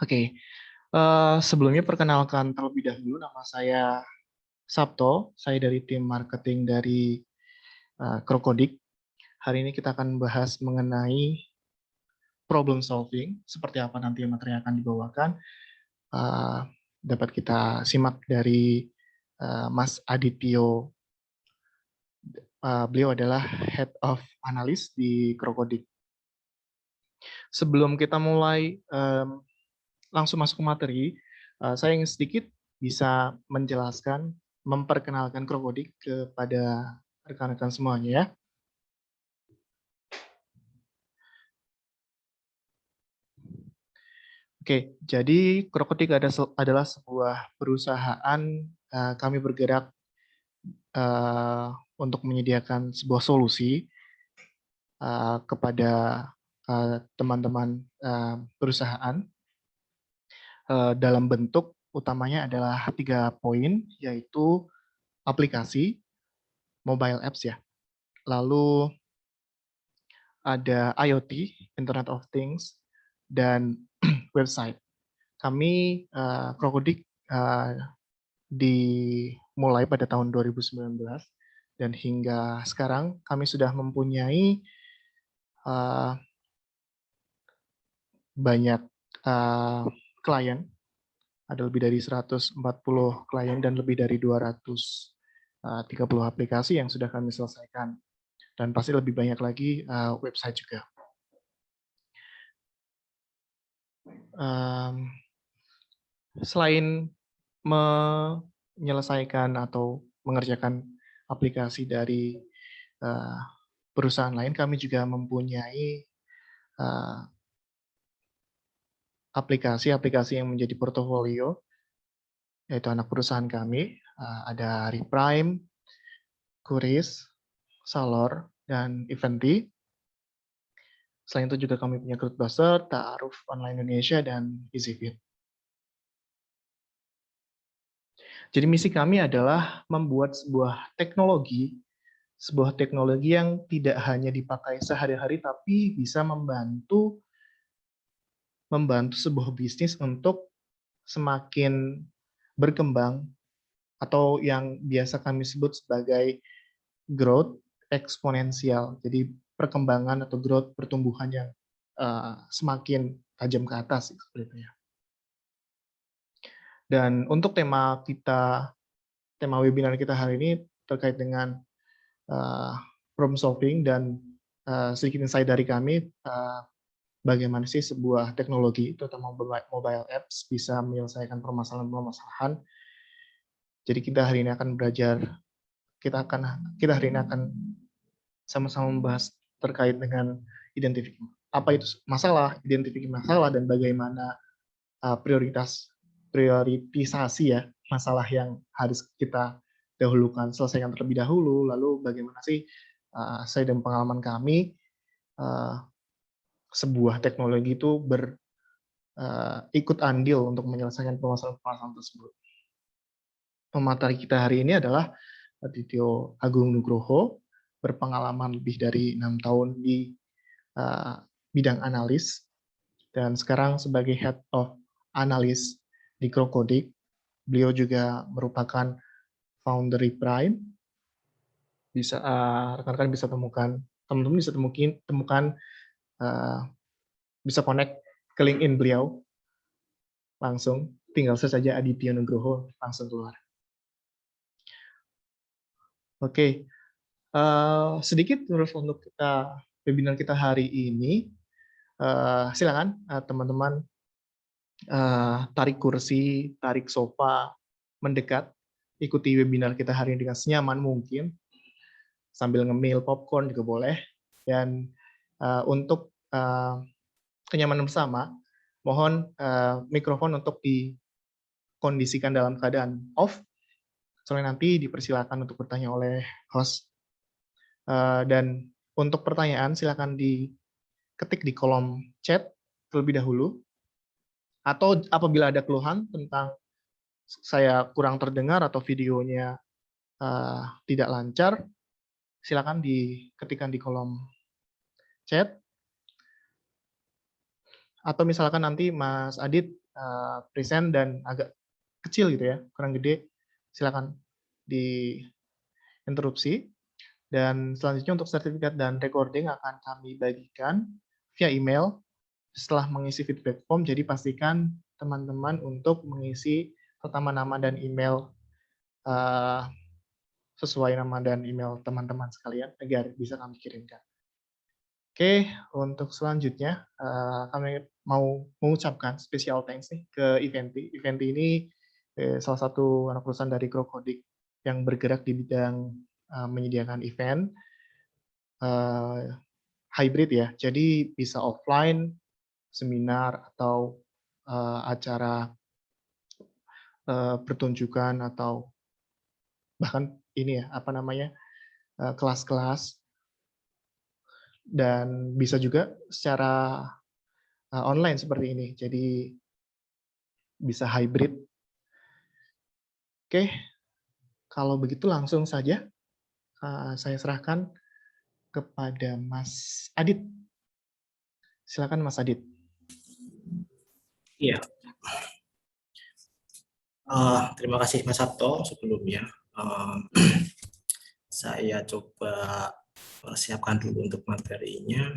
Oke, sebelumnya perkenalkan terlebih dahulu, nama saya Sabto, saya dari tim marketing dari Krokodik. Hari ini kita akan bahas mengenai problem solving, seperti apa nanti materi yang akan dibawakan. Dapat kita simak dari Mas Adityo. Beliau adalah Head of Analyst di Krokodik. Sebelum kita mulai langsung masuk ke materi, saya ingin sedikit bisa menjelaskan, memperkenalkan Krokodik kepada rekan-rekan semuanya ya. Oke, jadi Krokodik adalah sebuah perusahaan, kami bergerak untuk menyediakan sebuah solusi kepada teman-teman perusahaan dalam bentuk utamanya adalah 3 poin, yaitu aplikasi, mobile apps ya, lalu ada IoT, Internet of Things, dan website. Kami Krokodik dimulai pada tahun 2019 dan hingga sekarang kami sudah mempunyai banyak klien, ada lebih dari 140 klien dan lebih dari 230 aplikasi yang sudah kami selesaikan. Dan pasti lebih banyak lagi website juga. Selain menyelesaikan atau mengerjakan aplikasi dari perusahaan lain, kami juga mempunyai aplikasi-aplikasi yang menjadi portofolio, yaitu anak perusahaan kami, ada Reprime, Kuris, Salor, dan Eventi. Selain itu juga kami punya Groupbuster, Ta'aruf Online Indonesia, dan EasyFit. Jadi misi kami adalah membuat sebuah teknologi yang tidak hanya dipakai sehari-hari, tapi bisa membantu sebuah bisnis untuk semakin berkembang, atau yang biasa kami sebut sebagai growth eksponensial. Jadi perkembangan atau growth pertumbuhan yang semakin tajam ke atas seperti itu ya. Dan untuk tema webinar kita hari ini terkait dengan problem solving dan sedikit insight dari kami, bagaimana sih sebuah teknologi, terutama mobile apps, bisa menyelesaikan permasalahan-permasalahan. Jadi kita hari ini akan belajar, kita hari ini akan sama-sama membahas terkait dengan identifikasi masalah, dan bagaimana prioritisasi ya masalah yang harus kita dahulukan, selesaikan terlebih dahulu, lalu bagaimana sih saya dan pengalaman kami sebuah teknologi itu ikut andil untuk menyelesaikan permasalahan tersebut. Pemateri kita hari ini adalah Adityo Agung Nugroho, berpengalaman lebih dari 6 tahun di bidang analis, dan sekarang sebagai Head of Analyst di Krokodik. Beliau juga merupakan founder Reprime. Bisa rekan-rekan bisa temukan, teman-teman bisa temukan, bisa connect ke LinkedIn beliau, langsung tinggal search saja Adityo Nugroho, langsung keluar. Oke, sedikit untuk webinar kita hari ini. Silakan teman-teman tarik kursi, tarik sofa, mendekat, ikuti webinar kita hari ini dengan senyaman mungkin, sambil ngemil popcorn juga boleh. Dan untuk kenyamanan bersama, mohon mikrofon untuk dikondisikan dalam keadaan off, soalnya nanti dipersilakan untuk bertanya oleh host. Dan untuk pertanyaan silakan diketik di kolom chat terlebih dahulu, atau apabila ada keluhan tentang saya kurang terdengar atau videonya tidak lancar, silakan diketikkan di kolom chat. Atau misalkan nanti Mas Adit present dan agak kecil gitu ya, kurang gede, silakan diinterupsi. Dan selanjutnya untuk sertifikat dan recording akan kami bagikan via email setelah mengisi feedback form. Jadi pastikan teman-teman untuk mengisi pertama nama dan email sesuai nama dan email teman-teman sekalian agar bisa kami kirimkan. Oke, untuk selanjutnya kami mau mengucapkan special thanks nih ke Eventi. Eventi ini salah satu anak perusahaan dari Krokodik yang bergerak di bidang menyediakan event hybrid ya. Jadi bisa offline, seminar atau acara pertunjukan atau bahkan ini ya apa namanya kelas-kelas, dan bisa juga secara online seperti ini. Jadi bisa hybrid. Oke, kalau begitu langsung saja saya serahkan kepada Mas Adit. Silakan Mas Adit. Iya. Terima kasih Mas Sabto sebelumnya. Saya coba persiapkan dulu untuk materinya.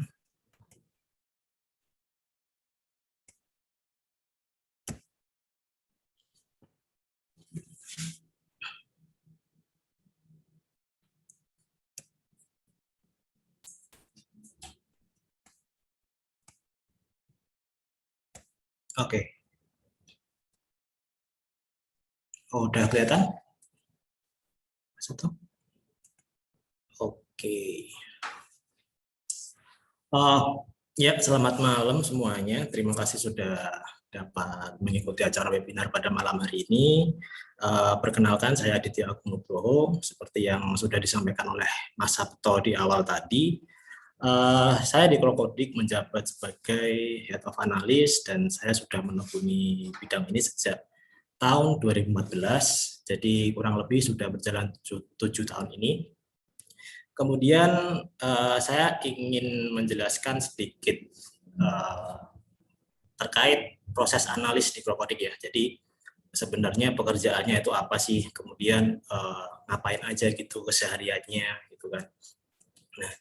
Oke. Oh, udah kelihatan? Mas Sabto? Oke. Ya, selamat malam semuanya. Terima kasih sudah dapat mengikuti acara webinar pada malam hari ini. Perkenalkan, saya Aditya Agung Nugroho. Seperti yang sudah disampaikan oleh Mas Sabto di awal tadi, saya di Krokodik menjabat sebagai Head of Analyst dan saya sudah menekuni bidang ini sejak tahun 2014. Jadi kurang lebih sudah berjalan 7 tahun ini. Kemudian saya ingin menjelaskan sedikit terkait proses analis di Krokodik ya. Jadi sebenarnya pekerjaannya itu apa sih, kemudian ngapain aja gitu kesehariannya gitu kan. Nah,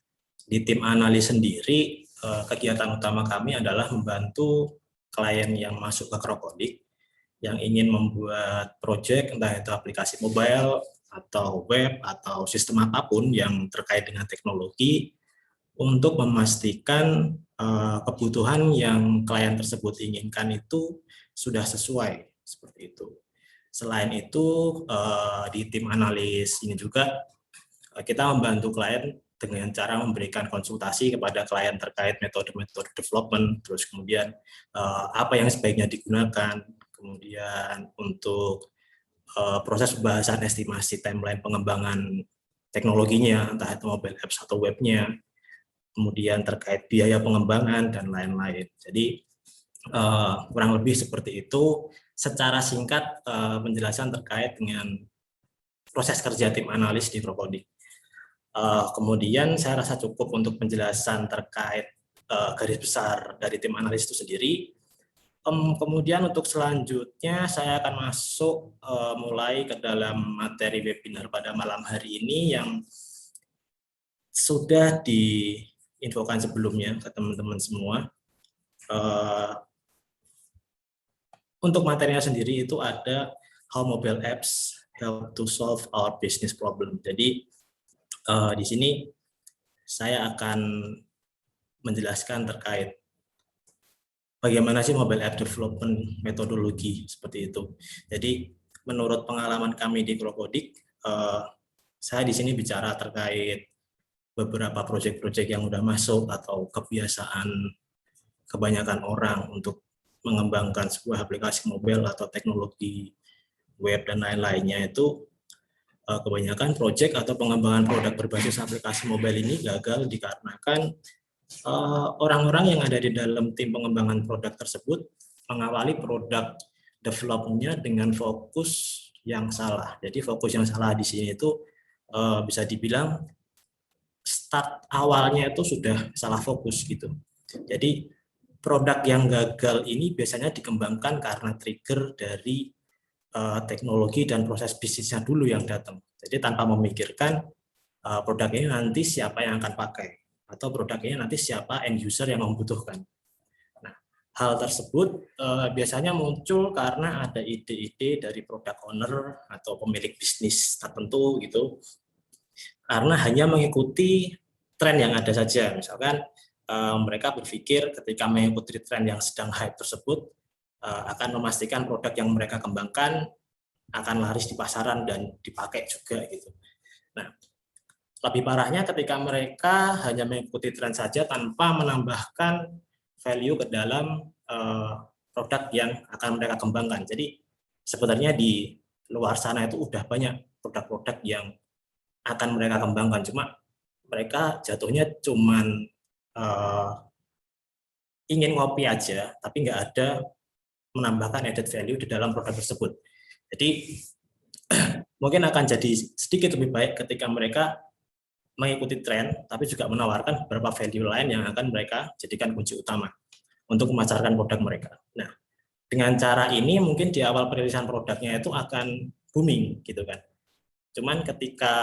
di tim analis sendiri kegiatan utama kami adalah membantu klien yang masuk ke Krokodik yang ingin membuat proyek, entah itu aplikasi mobile atau web atau sistem apapun yang terkait dengan teknologi, untuk memastikan kebutuhan yang klien tersebut inginkan itu sudah sesuai seperti itu. Selain itu di tim analis ini juga kita membantu klien dengan cara memberikan konsultasi kepada klien terkait metode-metode development, terus kemudian apa yang sebaiknya digunakan, kemudian untuk proses pembahasan estimasi timeline pengembangan teknologinya, entah itu mobile apps atau webnya, kemudian terkait biaya pengembangan dan lain-lain. Jadi kurang lebih seperti itu. Secara singkat penjelasan terkait dengan proses kerja tim analis di Krokodik. Kemudian saya rasa cukup untuk penjelasan terkait garis besar dari tim analis itu sendiri. Kemudian untuk selanjutnya saya akan masuk mulai ke dalam materi webinar pada malam hari ini yang sudah diinfokan sebelumnya ke teman-teman semua. Untuk materinya sendiri itu ada how mobile apps help to solve our business problem. Jadi di sini saya akan menjelaskan terkait bagaimana sih mobile app development metodologi seperti itu. Jadi menurut pengalaman kami di Krokodik, saya di sini bicara terkait beberapa proyek-proyek yang sudah masuk atau kebiasaan kebanyakan orang untuk mengembangkan sebuah aplikasi mobile atau teknologi web dan lain-lainnya. Itu kebanyakan proyek atau pengembangan produk berbasis aplikasi mobile ini gagal dikarenakan orang-orang yang ada di dalam tim pengembangan produk tersebut mengawali produk development-nya dengan fokus yang salah. Jadi fokus yang salah di sini itu bisa dibilang start awalnya itu sudah salah fokus gitu. Jadi produk yang gagal ini biasanya dikembangkan karena trigger dari teknologi dan proses bisnisnya dulu yang datang. Jadi tanpa memikirkan produk ini nanti siapa yang akan pakai, atau produk ini nanti siapa end user yang membutuhkan. Nah, hal tersebut biasanya muncul karena ada ide-ide dari product owner atau pemilik bisnis tertentu gitu, karena hanya mengikuti tren yang ada saja. Misalkan mereka berpikir ketika mengikuti tren yang sedang hype tersebut akan memastikan produk yang mereka kembangkan akan laris di pasaran dan dipakai juga gitu. Nah, lebih parahnya ketika mereka hanya mengikuti tren saja tanpa menambahkan value ke dalam produk yang akan mereka kembangkan. Jadi sebenarnya di luar sana itu udah banyak produk-produk yang akan mereka kembangkan, cuma mereka jatuhnya cuman ingin ngopi aja, tapi nggak ada menambahkan added value di dalam produk tersebut. Jadi mungkin akan jadi sedikit lebih baik ketika mereka mengikuti tren, tapi juga menawarkan beberapa value lain yang akan mereka jadikan kunci utama untuk memasarkan produk mereka. Nah, dengan cara ini mungkin di awal perilisan produknya itu akan booming gitu kan. Cuman ketika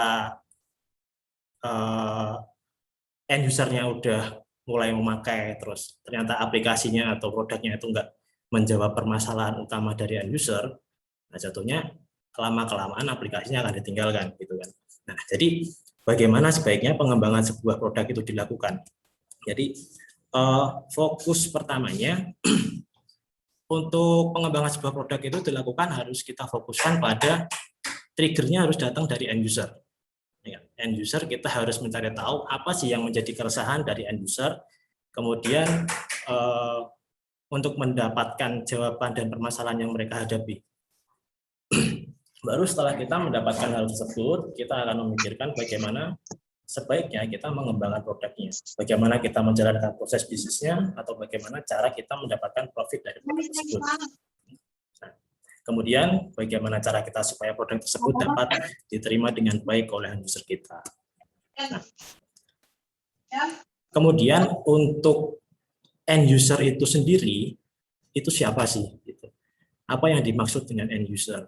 end user-nya udah mulai memakai, terus ternyata aplikasinya atau produknya itu enggak menjawab permasalahan utama dari end user, nah jatuhnya kelama-kelamaan aplikasinya akan ditinggalkan gitu kan. Nah, jadi bagaimana sebaiknya pengembangan sebuah produk itu dilakukan? Jadi fokus pertamanya untuk pengembangan sebuah produk itu dilakukan harus kita fokuskan pada triggernya harus datang dari end user. End user kita harus mencari tahu apa sih yang menjadi keresahan dari end user, kemudian untuk mendapatkan jawaban dan permasalahan yang mereka hadapi. Baru setelah kita mendapatkan hal tersebut, kita akan memikirkan bagaimana sebaiknya kita mengembangkan produknya, bagaimana kita menjalankan proses bisnisnya, atau bagaimana cara kita mendapatkan profit dari produk tersebut. Nah, kemudian bagaimana cara kita supaya produk tersebut dapat diterima dengan baik oleh user kita. Nah, kemudian untuk end user itu sendiri, itu siapa sih? Apa yang dimaksud dengan end user?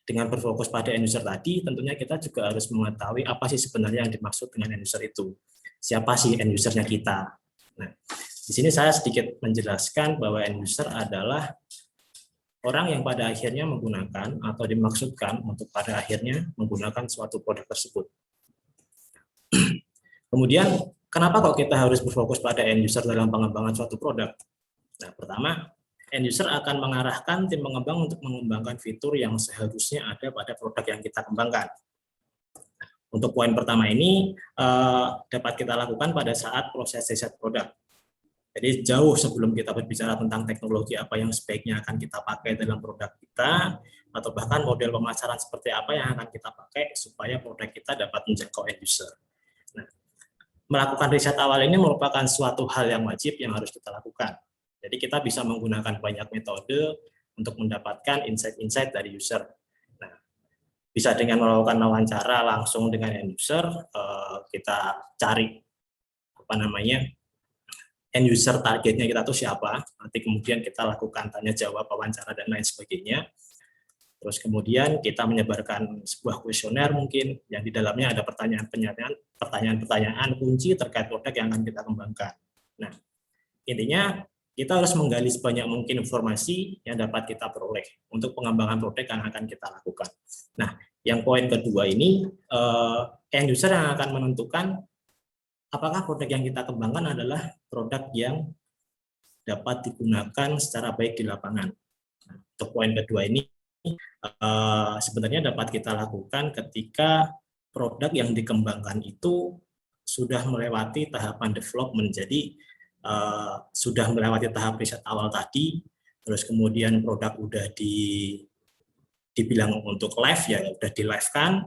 Dengan berfokus pada end user tadi, tentunya kita juga harus mengetahui apa sih sebenarnya yang dimaksud dengan end user itu. Siapa sih end usernya kita? Nah, di sini saya sedikit menjelaskan bahwa end user adalah orang yang pada akhirnya menggunakan atau dimaksudkan untuk pada akhirnya menggunakan suatu produk tersebut. Kemudian, kenapa kok kita harus berfokus pada end user dalam pengembangan suatu produk? Nah, pertama, end user akan mengarahkan tim pengembang untuk mengembangkan fitur yang seharusnya ada pada produk yang kita kembangkan. Untuk poin pertama ini dapat kita lakukan pada saat proses riset produk. Jadi jauh sebelum kita berbicara tentang teknologi apa yang sebaiknya akan kita pakai dalam produk kita, atau bahkan model pemasaran seperti apa yang akan kita pakai supaya produk kita dapat menjangkau end user. Nah, melakukan riset awal ini merupakan suatu hal yang wajib yang harus kita lakukan. Jadi kita bisa menggunakan banyak metode untuk mendapatkan insight-insight dari user. Nah, bisa dengan melakukan wawancara langsung dengan end user, kita cari end user targetnya kita tuh siapa. Nanti kemudian kita lakukan tanya jawab, wawancara dan lain sebagainya. Terus kemudian kita menyebarkan sebuah kuesioner mungkin yang di dalamnya ada pertanyaan-pertanyaan kunci terkait produk yang akan kita kembangkan. Nah, intinya kita harus menggali sebanyak mungkin informasi yang dapat kita peroleh untuk pengembangan produk yang akan kita lakukan. Nah, yang poin kedua ini, end user yang akan menentukan apakah produk yang kita kembangkan adalah produk yang dapat digunakan secara baik di lapangan. Nah, untuk poin kedua ini, sebenarnya dapat kita lakukan ketika produk yang dikembangkan itu sudah melewati tahapan development, jadi sudah melewati tahap riset awal tadi, terus kemudian produk udah dibilang untuk live ya, udah di live kan,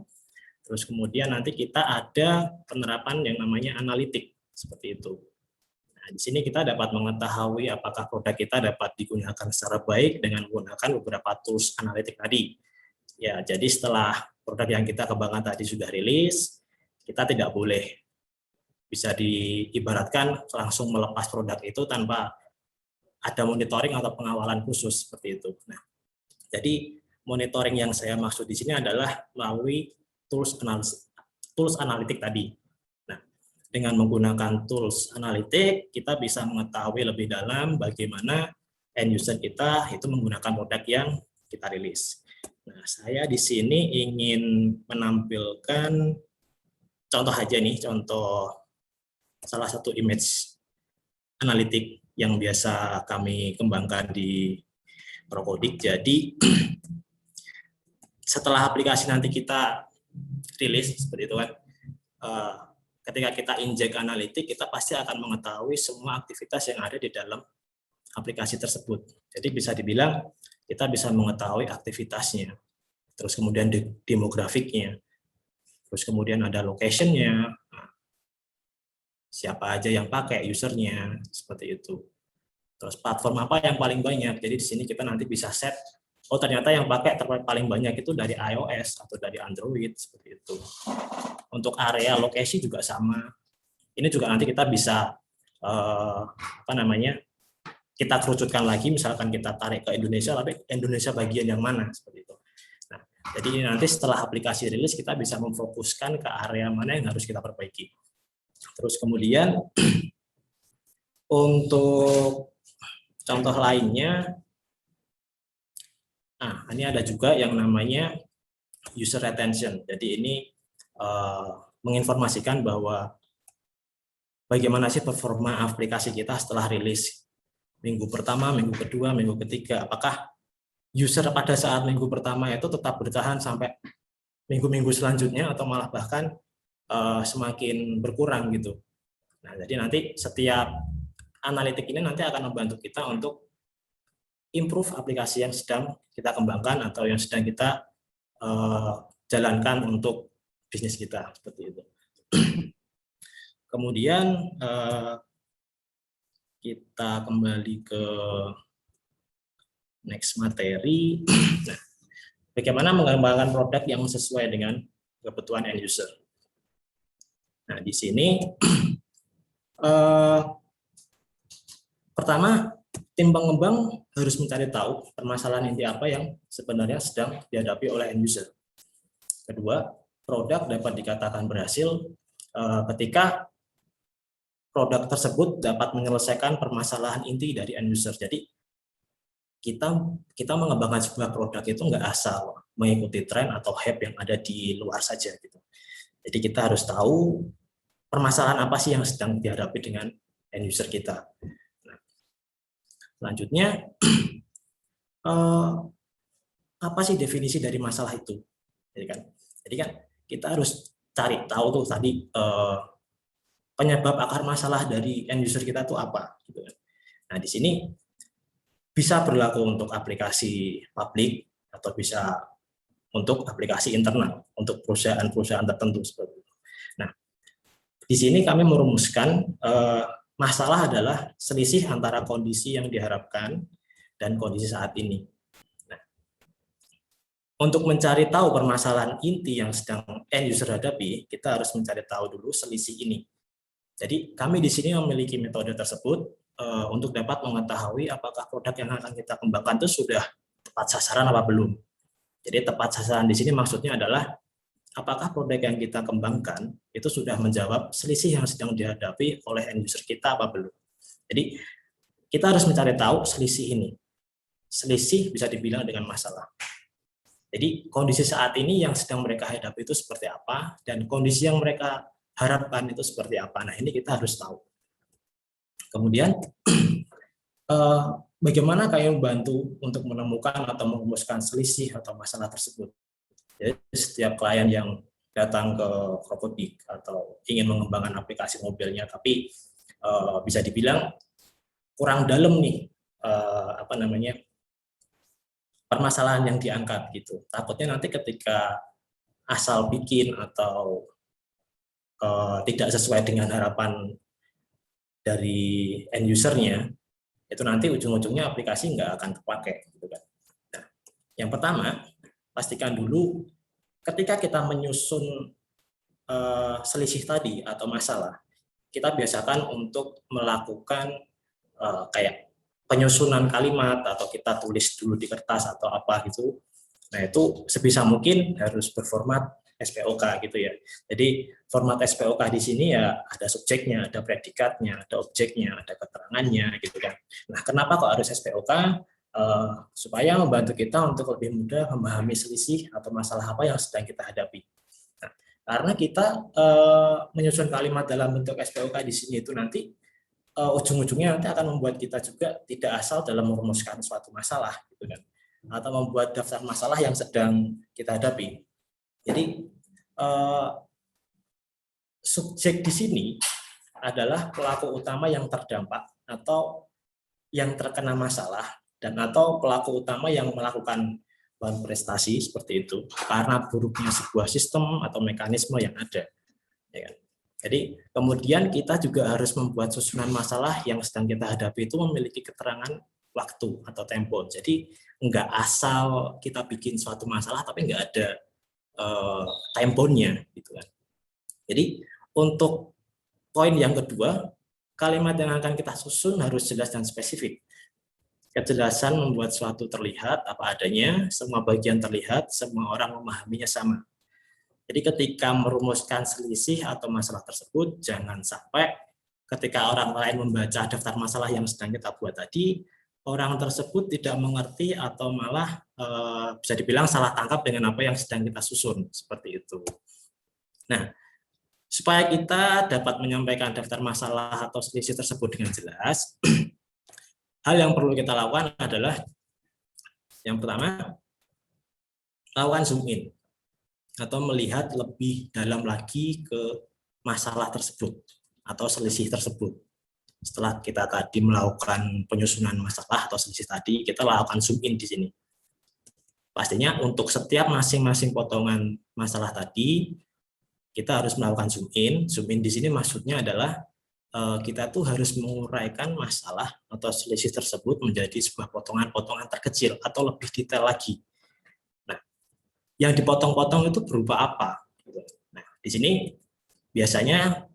terus kemudian nanti kita ada penerapan yang namanya analitik seperti itu. Nah, di sini kita dapat mengetahui apakah produk kita dapat digunakan secara baik dengan menggunakan beberapa tools analitik tadi. Ya, jadi setelah produk yang kita kembangkan tadi sudah rilis, kita tidak boleh bisa diibaratkan langsung melepas produk itu tanpa ada monitoring atau pengawalan khusus seperti itu. Nah, jadi monitoring yang saya maksud di sini adalah melalui tools analitik tadi. Nah, dengan menggunakan tools analitik, kita bisa mengetahui lebih dalam bagaimana end user kita itu menggunakan produk yang kita rilis. Nah, saya di sini ingin menampilkan contoh aja nih, contoh salah satu image analitik yang biasa kami kembangkan di Propodik. Jadi setelah aplikasi nanti kita rilis seperti itu kan, ketika kita injek analitik, kita pasti akan mengetahui semua aktivitas yang ada di dalam aplikasi tersebut. Jadi bisa dibilang kita bisa mengetahui aktivitasnya, terus kemudian demografiknya, terus kemudian ada location-nya, siapa aja yang pakai usernya, seperti itu. Terus platform apa yang paling banyak. Jadi di sini kita nanti bisa set, oh ternyata yang pakai paling banyak itu dari iOS atau dari Android, seperti itu. Untuk area lokasi juga sama. Ini juga nanti kita bisa kita kerucutkan lagi, misalkan kita tarik ke Indonesia, tapi Indonesia bagian yang mana, seperti itu. Nah, jadi nanti setelah aplikasi rilis kita bisa memfokuskan ke area mana yang harus kita perbaiki. Terus kemudian untuk contoh lainnya, nah ini ada juga yang namanya user retention. Jadi ini menginformasikan bahwa bagaimana sih performa aplikasi kita setelah rilis. Minggu pertama, minggu kedua, minggu ketiga. Apakah user pada saat minggu pertama itu tetap bertahan sampai minggu-minggu selanjutnya atau malah bahkan semakin berkurang gitu. Nah, jadi nanti setiap analitik ini nanti akan membantu kita untuk improve aplikasi yang sedang kita kembangkan atau yang sedang kita jalankan untuk bisnis kita, seperti itu. Kemudian kita kembali ke next materi. Nah, bagaimana mengembangkan produk yang sesuai dengan kebutuhan end user. Nah, di sini pertama, tim pengembang harus mencari tahu permasalahan inti apa yang sebenarnya sedang dihadapi oleh end user. Kedua, produk dapat dikatakan berhasil ketika produk tersebut dapat menyelesaikan permasalahan inti dari end user. Jadi kita mengembangkan sebuah produk itu nggak asal mengikuti tren atau hype yang ada di luar saja gitu. Jadi kita harus tahu permasalahan apa sih yang sedang dihadapi dengan end user kita. Nah, selanjutnya apa sih definisi dari masalah itu? Jadi kan kita harus cari tahu tuh tadi penyebab akar masalah dari end user kita itu apa gitu kan. Nah, di sini bisa berlaku untuk aplikasi publik atau bisa untuk aplikasi internal untuk perusahaan-perusahaan tertentu seperti itu. Nah, di sini kami merumuskan masalah adalah selisih antara kondisi yang diharapkan dan kondisi saat ini. Nah, untuk mencari tahu permasalahan inti yang sedang end user hadapi, kita harus mencari tahu dulu selisih ini. Jadi kami di sini memiliki metode tersebut untuk dapat mengetahui apakah produk yang akan kita kembangkan itu sudah tepat sasaran apa belum. Jadi tepat sasaran di sini maksudnya adalah apakah produk yang kita kembangkan itu sudah menjawab selisih yang sedang dihadapi oleh end user kita apa belum. Jadi kita harus mencari tahu selisih ini. Selisih bisa dibilang dengan masalah. Jadi kondisi saat ini yang sedang mereka hadapi itu seperti apa dan kondisi yang mereka harapkan itu seperti apa. Nah, ini kita harus tahu. Kemudian bagaimana kalian membantu untuk menemukan atau merumuskan selisih atau masalah tersebut. Jadi setiap klien yang datang ke Propodik atau ingin mengembangkan aplikasi mobilnya tapi bisa dibilang kurang dalam nih permasalahan yang diangkat gitu. Takutnya nanti ketika asal bikin atau tidak sesuai dengan harapan dari end usernya, itu nanti ujung-ujungnya aplikasi nggak akan terpakai. Gitu kan. Nah, yang pertama, pastikan dulu ketika kita menyusun selisih tadi atau masalah, kita biasakan untuk melakukan kayak penyusunan kalimat atau kita tulis dulu di kertas atau apa gitu. Nah, itu sebisa mungkin harus berformat SPOK gitu ya. Jadi format SPOK di sini ya ada subjeknya, ada predikatnya, ada objeknya, ada keterangannya gitu kan. Nah, kenapa kok harus SPOK? Supaya membantu kita untuk lebih mudah memahami selisih atau masalah apa yang sedang kita hadapi. Nah, karena kita menyusun kalimat dalam bentuk SPOK di sini itu nanti ujung-ujungnya nanti akan membuat kita juga tidak asal dalam merumuskan suatu masalah gitu kan, atau membuat daftar masalah yang sedang kita hadapi. Jadi subjek di sini adalah pelaku utama yang terdampak atau yang terkena masalah, dan atau pelaku utama yang melakukan prestasi seperti itu karena buruknya sebuah sistem atau mekanisme yang ada, ya kan? Jadi kemudian kita juga harus membuat susunan masalah yang sedang kita hadapi itu memiliki keterangan waktu atau tempo. Jadi nggak asal kita bikin suatu masalah tapi nggak ada temponya gitu kan. Jadi untuk poin yang kedua, kalimat yang akan kita susun harus jelas dan spesifik. Kejelasan membuat suatu terlihat apa adanya, semua bagian terlihat, semua orang memahaminya sama. Jadi ketika merumuskan selisih atau masalah tersebut, jangan sampai ketika orang lain membaca daftar masalah yang sedang kita buat tadi, orang tersebut tidak mengerti atau malah bisa dibilang salah tangkap dengan apa yang sedang kita susun, seperti itu. Nah, supaya kita dapat menyampaikan daftar masalah atau selisih tersebut dengan jelas, hal yang perlu kita lakukan adalah yang pertama, lakukan zoom in atau melihat lebih dalam lagi ke masalah tersebut atau selisih tersebut. Setelah kita tadi melakukan penyusunan masalah atau selisih tadi, kita lakukan zoom in di sini. Pastinya untuk setiap masing-masing potongan masalah tadi, kita harus melakukan zoom in. Zoom in di sini maksudnya adalah kita tuh harus menguraikan masalah atau selisih tersebut menjadi sebuah potongan-potongan terkecil atau lebih detail lagi. Nah, yang dipotong-potong itu berupa apa? Nah, di sini biasanya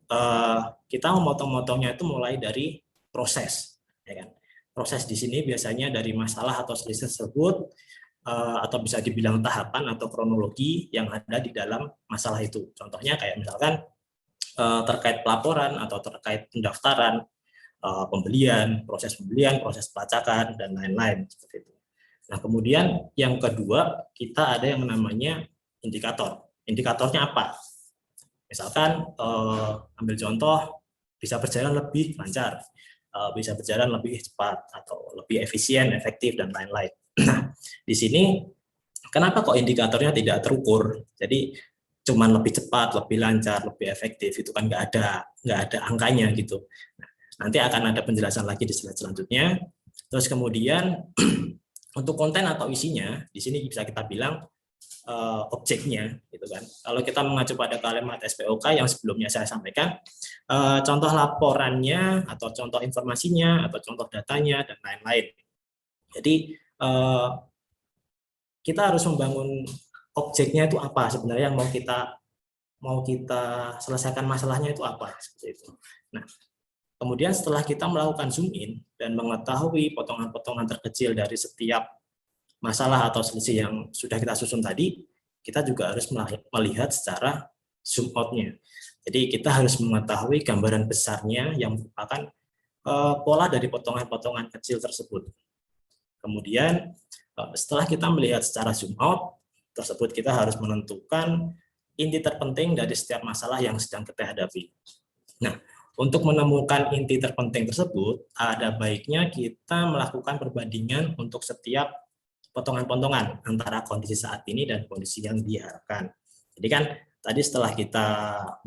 kita memotong-motongnya itu mulai dari proses, ya kan? Proses di sini biasanya dari masalah atau selisih tersebut, atau bisa dibilang tahapan atau kronologi yang ada di dalam masalah itu. Contohnya kayak misalkan terkait pelaporan atau terkait pendaftaran, pembelian, proses pelacakan, dan lain-lain seperti itu. Nah, kemudian yang kedua, kita ada yang namanya indikator. Indikatornya apa? Misalkan ambil contoh, bisa berjalan lebih lancar, bisa berjalan lebih cepat, atau lebih efisien, efektif, dan lain-lain. Nah, di sini kenapa kok indikatornya tidak terukur? Jadi cuman lebih cepat, lebih lancar, lebih efektif, itu kan nggak ada angkanya gitu. Nah, nanti akan ada penjelasan lagi di slide selanjutnya. Terus kemudian untuk konten atau isinya, di sini bisa kita bilang objeknya, gitu kan. Kalau kita mengacu pada kalimat SPOK yang sebelumnya saya sampaikan, contoh laporannya atau contoh informasinya atau contoh datanya dan lain-lain. Jadi kita harus membangun objeknya itu apa sebenarnya yang mau kita selesaikan masalahnya itu apa seperti itu. Nah, kemudian setelah kita melakukan zoom in dan mengetahui potongan-potongan terkecil dari setiap masalah atau selisih yang sudah kita susun tadi, kita juga harus melihat secara zoom out-nya. Jadi kita harus mengetahui gambaran besarnya yang merupakan pola dari potongan-potongan kecil tersebut. Kemudian setelah kita melihat secara zoom out tersebut, kita harus menentukan inti terpenting dari setiap masalah yang sedang kita hadapi. Nah, untuk menemukan inti terpenting tersebut, ada baiknya kita melakukan perbandingan untuk setiap potongan-potongan antara kondisi saat ini dan kondisi yang diharapkan. Jadi kan tadi setelah kita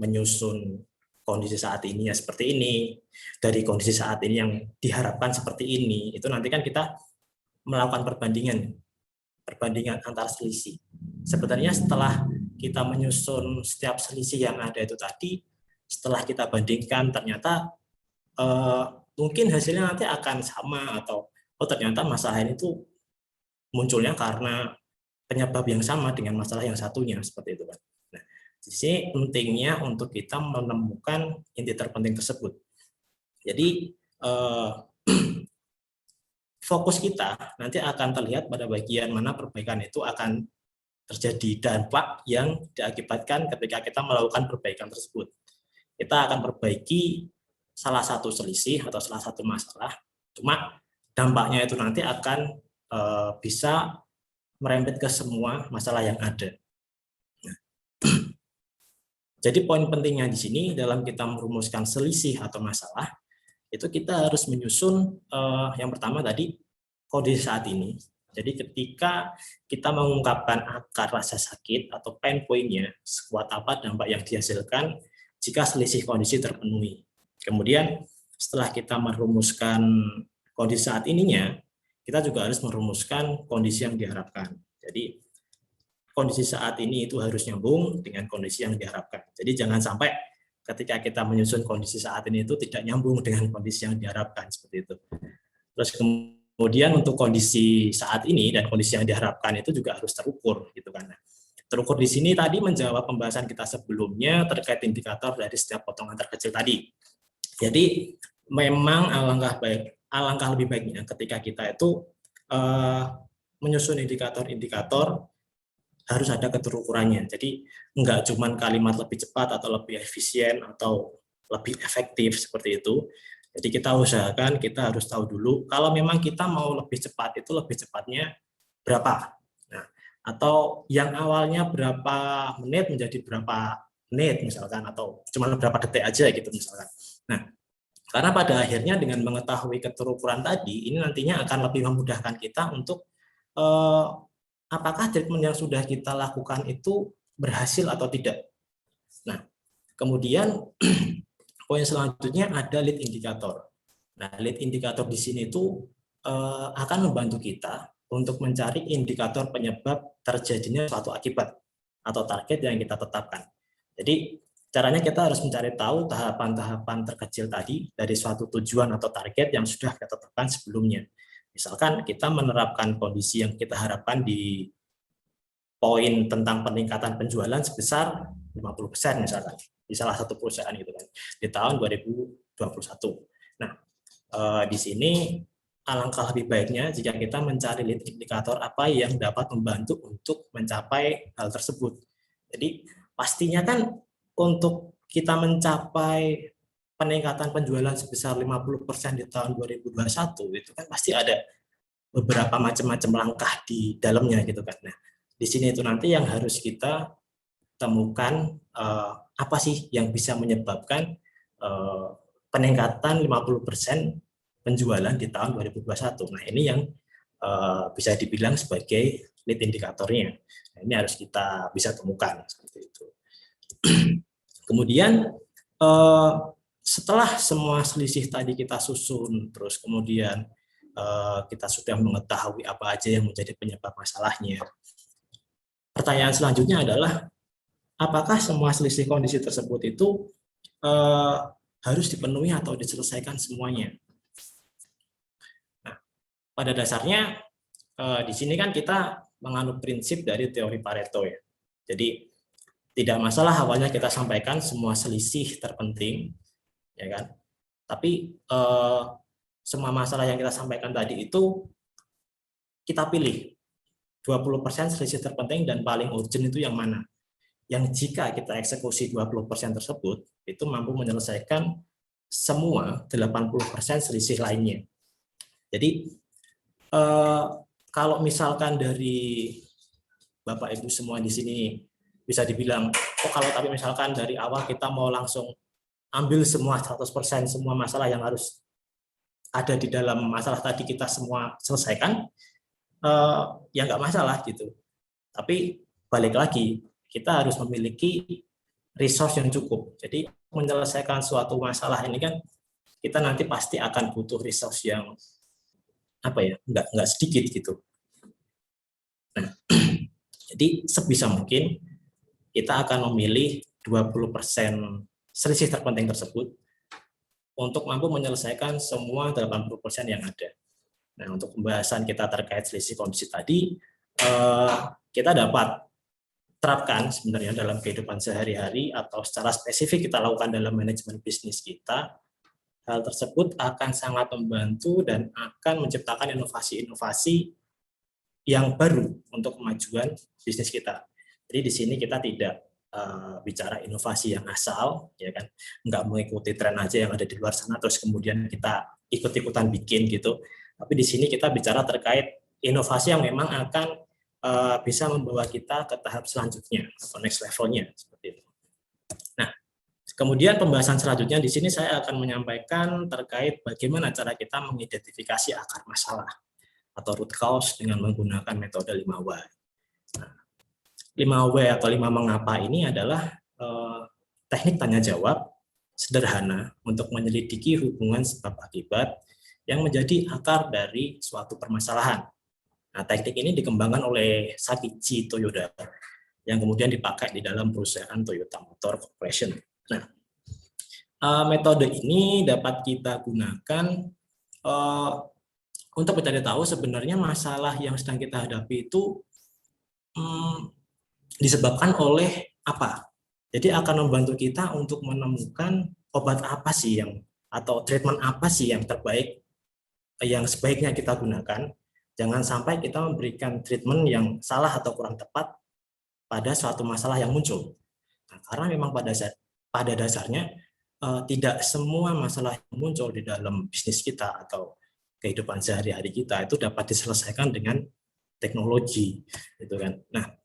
menyusun kondisi saat ini ya seperti ini, dari kondisi saat ini yang diharapkan seperti ini, itu nanti kan kita melakukan perbandingan antar selisih. Sebenarnya setelah kita menyusun setiap selisih yang ada itu tadi, setelah kita bandingkan ternyata mungkin hasilnya nanti akan sama, atau ternyata masalah ini tuh munculnya karena penyebab yang sama dengan masalah yang satunya, seperti itu kan. Nah, di sini pentingnya untuk kita menemukan inti terpenting tersebut. Jadi fokus kita nanti akan terlihat pada bagian mana perbaikan itu akan terjadi dampak yang diakibatkan ketika kita melakukan perbaikan tersebut. Kita akan perbaiki salah satu selisih atau salah satu masalah, cuma dampaknya itu nanti akan bisa merembet ke semua masalah yang ada. Nah, jadi poin pentingnya di sini dalam kita merumuskan selisih atau masalah, itu kita harus menyusun yang pertama tadi kondisi saat ini. Jadi ketika kita mengungkapkan akar rasa sakit atau pain point-nya, sekuat apa dampak yang dihasilkan jika selisih kondisi terpenuhi. Kemudian setelah kita merumuskan kondisi saat ininya, kita juga harus merumuskan kondisi yang diharapkan. Jadi kondisi saat ini itu harus nyambung dengan kondisi yang diharapkan. Jadi jangan sampai ketika kita menyusun kondisi saat ini itu tidak nyambung dengan kondisi yang diharapkan, seperti itu. Terus kemudian untuk kondisi saat ini dan kondisi yang diharapkan itu juga harus terukur, gitu kan. Terukur di sini tadi menjawab pembahasan kita sebelumnya terkait indikator dari setiap potongan terkecil tadi. Jadi memang alangkah lebih baiknya ketika kita itu menyusun indikator-indikator harus ada keterukurannya. Jadi enggak cuma kalimat lebih cepat atau lebih efisien atau lebih efektif seperti itu. Jadi kita usahakan kita harus tahu dulu kalau memang kita mau lebih cepat itu lebih cepatnya berapa. Nah, atau yang awalnya berapa menit menjadi berapa menit misalkan, atau cuma berapa detik aja gitu misalkan. Nah, karena pada akhirnya dengan mengetahui keterukuran tadi, ini nantinya akan lebih memudahkan kita untuk apakah treatment yang sudah kita lakukan itu berhasil atau tidak. Nah, kemudian poin selanjutnya ada lead indikator. Nah, lead indikator di sini itu akan membantu kita untuk mencari indikator penyebab terjadinya suatu akibat atau target yang kita tetapkan. Jadi, caranya kita harus mencari tahu tahapan-tahapan terkecil tadi dari suatu tujuan atau target yang sudah kita tetapkan sebelumnya. Misalkan kita menerapkan kondisi yang kita harapkan di poin tentang peningkatan penjualan sebesar 50% misalkan di salah satu perusahaan gitu kan di tahun 2021. Nah, di sini alangkah lebih baiknya jika kita mencari lead indikator apa yang dapat membantu untuk mencapai hal tersebut. Jadi pastinya kan untuk kita mencapai peningkatan penjualan sebesar 50% di tahun 2021 itu kan pasti ada beberapa macam-macam langkah di dalamnya gitu kan. Nah, di sini itu nanti yang harus kita temukan apa sih yang bisa menyebabkan peningkatan 50% penjualan di tahun 2021. Nah, ini yang bisa dibilang sebagai lead indikatornya. Nah, ini harus kita bisa temukan seperti itu. Kemudian setelah semua selisih tadi kita susun, terus kemudian kita sudah mengetahui apa aja yang menjadi penyebab masalahnya. Pertanyaan selanjutnya adalah apakah semua selisih kondisi tersebut itu harus dipenuhi atau diselesaikan semuanya? Nah, pada dasarnya di sini kan kita menganut prinsip dari teori Pareto ya. Jadi tidak masalah awalnya kita sampaikan semua selisih terpenting, ya kan? Tapi semua masalah yang kita sampaikan tadi itu kita pilih 20% selisih terpenting dan paling urgent itu yang mana? Yang jika kita eksekusi 20% tersebut, itu mampu menyelesaikan semua 80% selisih lainnya. Jadi, kalau misalkan dari Bapak Ibu semua di sini bisa dibilang, oh kalau tapi misalkan dari awal kita mau langsung ambil semua 100% semua masalah yang harus ada di dalam masalah tadi kita semua selesaikan, ya nggak masalah gitu. Tapi balik lagi, kita harus memiliki resource yang cukup. Jadi menyelesaikan suatu masalah ini kan kita nanti pasti akan butuh resource yang nggak sedikit gitu. Nah, jadi sebisa mungkin kita akan memilih 20% selisih terpenting tersebut untuk mampu menyelesaikan semua 80% yang ada. Nah, untuk pembahasan kita terkait selisih kondisi tadi, kita dapat terapkan sebenarnya dalam kehidupan sehari-hari atau secara spesifik kita lakukan dalam manajemen bisnis kita hal tersebut akan sangat membantu dan akan menciptakan inovasi-inovasi yang baru untuk kemajuan bisnis kita. Jadi di sini kita tidak bicara inovasi yang asal, ya kan, nggak mengikuti tren aja yang ada di luar sana terus kemudian kita ikut-ikutan bikin gitu. Tapi di sini kita bicara terkait inovasi yang memang akan bisa membawa kita ke tahap selanjutnya atau next levelnya seperti itu. Nah, kemudian pembahasan selanjutnya di sini saya akan menyampaikan terkait bagaimana cara kita mengidentifikasi akar masalah atau root cause dengan menggunakan metode 5W. Nah, 5W atau 5 mengapa ini adalah teknik tanya jawab sederhana untuk menyelidiki hubungan sebab akibat yang menjadi akar dari suatu permasalahan. Nah, teknik ini dikembangkan oleh Sakichi Toyoda yang kemudian dipakai di dalam perusahaan Toyota Motor Corporation. Nah, metode ini dapat kita gunakan untuk mencari tahu sebenarnya masalah yang sedang kita hadapi itu disebabkan oleh apa. Jadi akan membantu kita untuk menemukan obat apa sih yang atau treatment apa sih yang terbaik yang sebaiknya kita gunakan. Jangan sampai kita memberikan treatment yang salah atau kurang tepat pada suatu masalah yang muncul. Nah, karena memang pada dasarnya tidak semua masalah yang muncul di dalam bisnis kita atau kehidupan sehari-hari kita itu dapat diselesaikan dengan teknologi, gitu kan. Nah,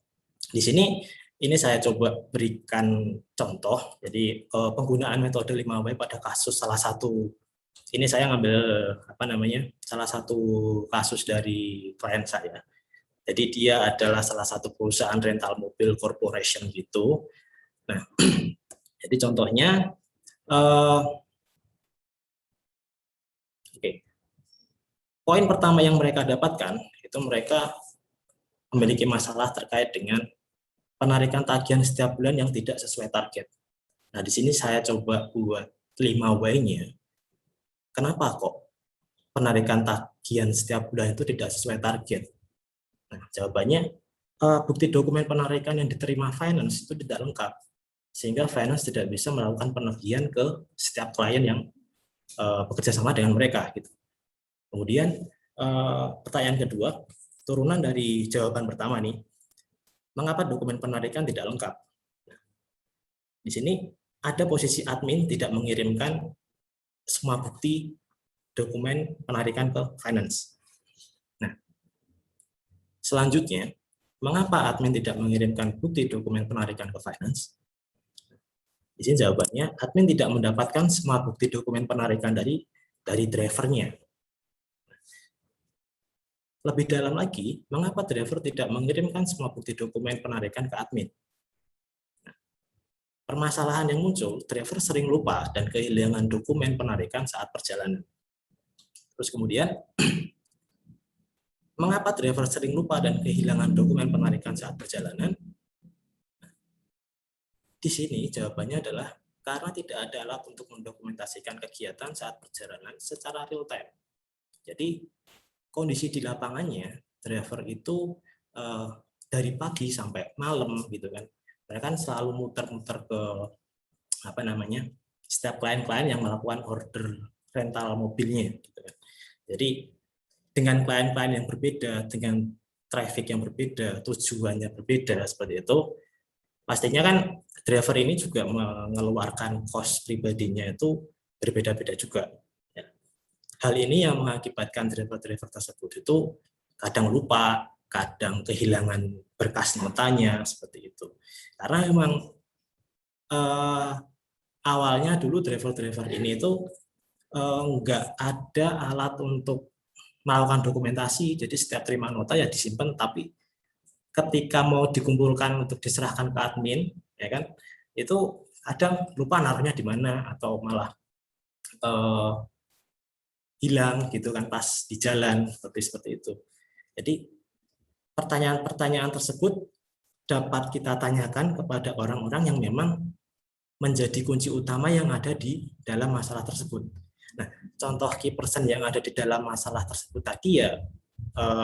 di sini ini saya coba berikan contoh. Jadi penggunaan metode 5W pada kasus salah satu. Ini saya ngambil salah satu kasus dari klien saya. Jadi dia adalah salah satu perusahaan rental mobil corporation gitu. Nah, jadi contohnya, poin pertama yang mereka dapatkan itu mereka memiliki masalah terkait dengan penarikan tagihan setiap bulan yang tidak sesuai target. Nah, di sini saya coba buat 5W-nya. Kenapa kok penarikan tagihan setiap bulan itu tidak sesuai target? Nah, jawabannya bukti dokumen penarikan yang diterima finance itu tidak lengkap, sehingga finance tidak bisa melakukan penagihan ke setiap klien yang bekerja sama dengan mereka. Gitu. Kemudian pertanyaan kedua, turunan dari jawaban pertama nih, mengapa dokumen penarikan tidak lengkap? Nah, di sini ada posisi admin tidak mengirimkan semua bukti dokumen penarikan ke finance. Nah, selanjutnya, mengapa admin tidak mengirimkan bukti dokumen penarikan ke finance? Di sini jawabannya, admin tidak mendapatkan semua bukti dokumen penarikan dari drivernya. Lebih dalam lagi, mengapa driver tidak mengirimkan semua bukti dokumen penarikan ke admin? Permasalahan yang muncul, driver sering lupa dan kehilangan dokumen penarikan saat perjalanan. Terus kemudian, mengapa driver sering lupa dan kehilangan dokumen penarikan saat perjalanan? Di sini jawabannya adalah karena tidak ada alat untuk mendokumentasikan kegiatan saat perjalanan secara real time. Jadi, kondisi di lapangannya, driver itu dari pagi sampai malam gitu kan. Mereka kan selalu muter-muter ke setiap klien-klien yang melakukan order rental mobilnya gitu kan. Jadi dengan klien-klien yang berbeda, dengan traffic yang berbeda, tujuannya berbeda seperti itu, pastinya kan driver ini juga mengeluarkan cost pribadinya itu berbeda-beda juga. Hal ini yang mengakibatkan driver-driver tersebut itu kadang lupa, kadang kehilangan berkas notanya seperti itu. Karena memang awalnya dulu driver-driver ini itu nggak ada alat untuk melakukan dokumentasi, jadi setiap terima nota ya disimpan, tapi ketika mau dikumpulkan untuk diserahkan ke admin, ya kan, itu kadang lupa naruhnya di mana atau malah hilang gitu kan pas di jalan seperti itu. Jadi pertanyaan-pertanyaan tersebut dapat kita tanyakan kepada orang-orang yang memang menjadi kunci utama yang ada di dalam masalah tersebut. Nah, contoh key person yang ada di dalam masalah tersebut tadi ya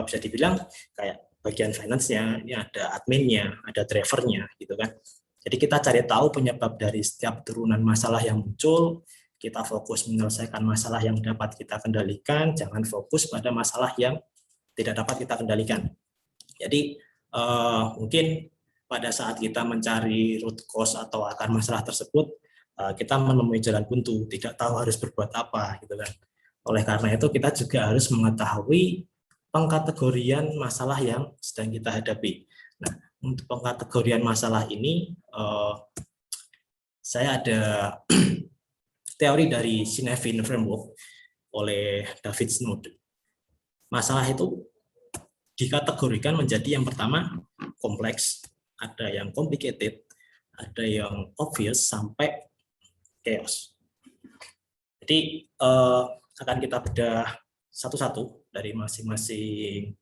bisa dibilang kayak bagian finance-nya, ini ada adminnya, ada drivernya gitu kan. Jadi kita cari tahu penyebab dari setiap turunan masalah yang muncul, kita fokus menyelesaikan masalah yang dapat kita kendalikan, jangan fokus pada masalah yang tidak dapat kita kendalikan. Jadi mungkin pada saat kita mencari root cause atau akar masalah tersebut, kita menemui jalan buntu, tidak tahu harus berbuat apa, gitu kan. Oleh karena itu kita juga harus mengetahui pengkategorian masalah yang sedang kita hadapi. Nah, untuk pengkategorian masalah ini, saya ada teori dari Cynefin Framework oleh David Snowden. Masalah itu dikategorikan menjadi yang pertama kompleks, ada yang complicated, ada yang obvious, sampai chaos. Jadi akan kita bedah satu-satu dari masing-masing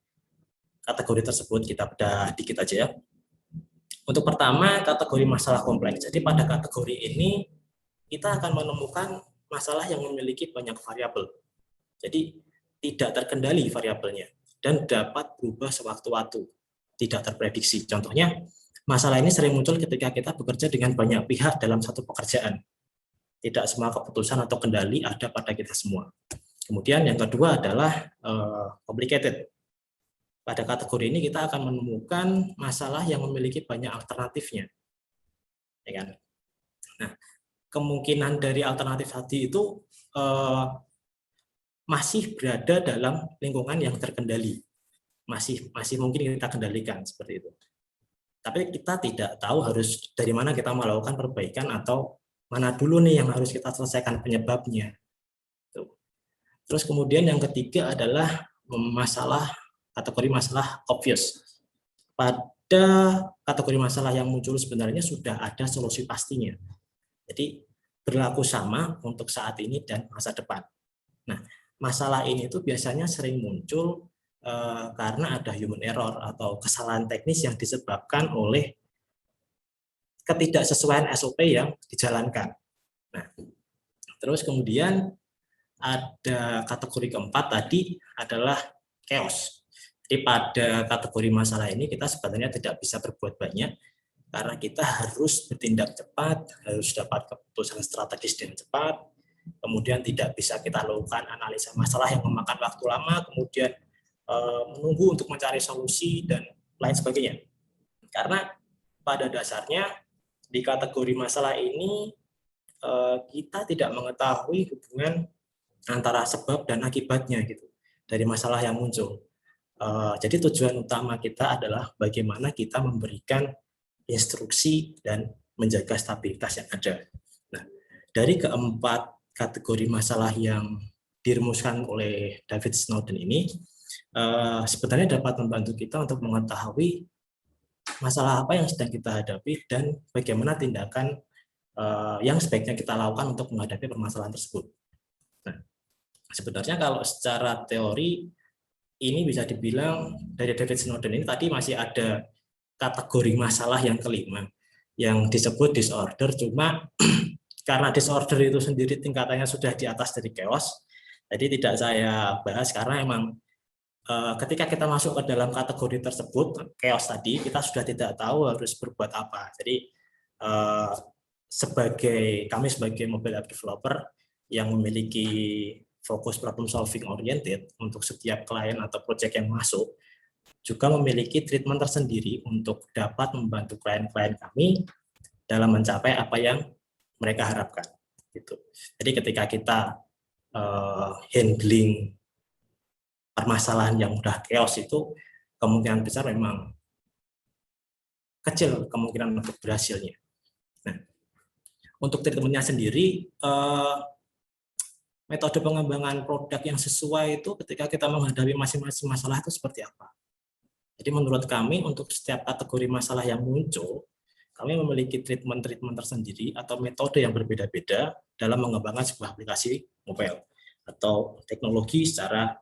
kategori tersebut, kita bedah dikit aja ya. Untuk pertama, kategori masalah kompleks. Jadi pada kategori ini kita akan menemukan masalah yang memiliki banyak variabel. Jadi tidak terkendali variabelnya dan dapat berubah sewaktu-waktu, tidak terprediksi. Contohnya, masalah ini sering muncul ketika kita bekerja dengan banyak pihak dalam satu pekerjaan. Tidak semua keputusan atau kendali ada pada kita semua. Kemudian yang kedua adalah complicated. Pada kategori ini kita akan menemukan masalah yang memiliki banyak alternatifnya. Ya kan? Nah, kemungkinan dari alternatif tadi itu masih berada dalam lingkungan yang terkendali. Masih mungkin kita kendalikan seperti itu. Tapi kita tidak tahu harus dari mana kita melakukan perbaikan atau mana dulu nih yang harus kita selesaikan penyebabnya. Terus kemudian yang ketiga adalah kategori masalah obvious. Pada kategori masalah yang muncul sebenarnya sudah ada solusi pastinya. Jadi berlaku sama untuk saat ini dan masa depan. Nah, masalah ini itu biasanya sering muncul karena ada human error atau kesalahan teknis yang disebabkan oleh ketidaksesuaian SOP yang dijalankan. Nah, terus kemudian ada kategori keempat tadi adalah chaos. Jadi pada kategori masalah ini kita sebenarnya tidak bisa berbuat banyak karena kita harus bertindak cepat, harus dapat keputusan strategis dengan cepat, kemudian tidak bisa kita lakukan analisa masalah yang memakan waktu lama, kemudian menunggu untuk mencari solusi dan lain sebagainya. Karena pada dasarnya di kategori masalah ini kita tidak mengetahui hubungan antara sebab dan akibatnya gitu dari masalah yang muncul. Jadi tujuan utama kita adalah bagaimana kita memberikan instruksi dan menjaga stabilitas yang ada. Nah, dari keempat kategori masalah yang dirumuskan oleh David Snowden ini, sebenarnya dapat membantu kita untuk mengetahui masalah apa yang sedang kita hadapi dan bagaimana tindakan yang sebaiknya kita lakukan untuk menghadapi permasalahan tersebut. Nah, sebenarnya kalau secara teori ini bisa dibilang dari David Snowden ini tadi masih ada kategori masalah yang kelima yang disebut disorder, cuma karena disorder itu sendiri tingkatannya sudah di atas dari chaos, jadi tidak saya bahas karena memang ketika kita masuk ke dalam kategori tersebut, chaos tadi, kita sudah tidak tahu harus berbuat apa. Jadi kami sebagai mobile app developer yang memiliki fokus problem solving oriented untuk setiap klien atau project yang masuk, juga memiliki treatment tersendiri untuk dapat membantu klien-klien kami dalam mencapai apa yang mereka harapkan. Gitu. Jadi ketika kita handling permasalahan yang udah chaos itu, kemungkinan besar memang kecil kemungkinan untuk berhasilnya. Nah, untuk treatmentnya sendiri, metode pengembangan produk yang sesuai itu ketika kita menghadapi masing-masing masalah itu seperti apa. Jadi menurut kami untuk setiap kategori masalah yang muncul, kami memiliki treatment-treatment tersendiri atau metode yang berbeda-beda dalam mengembangkan sebuah aplikasi mobile atau teknologi secara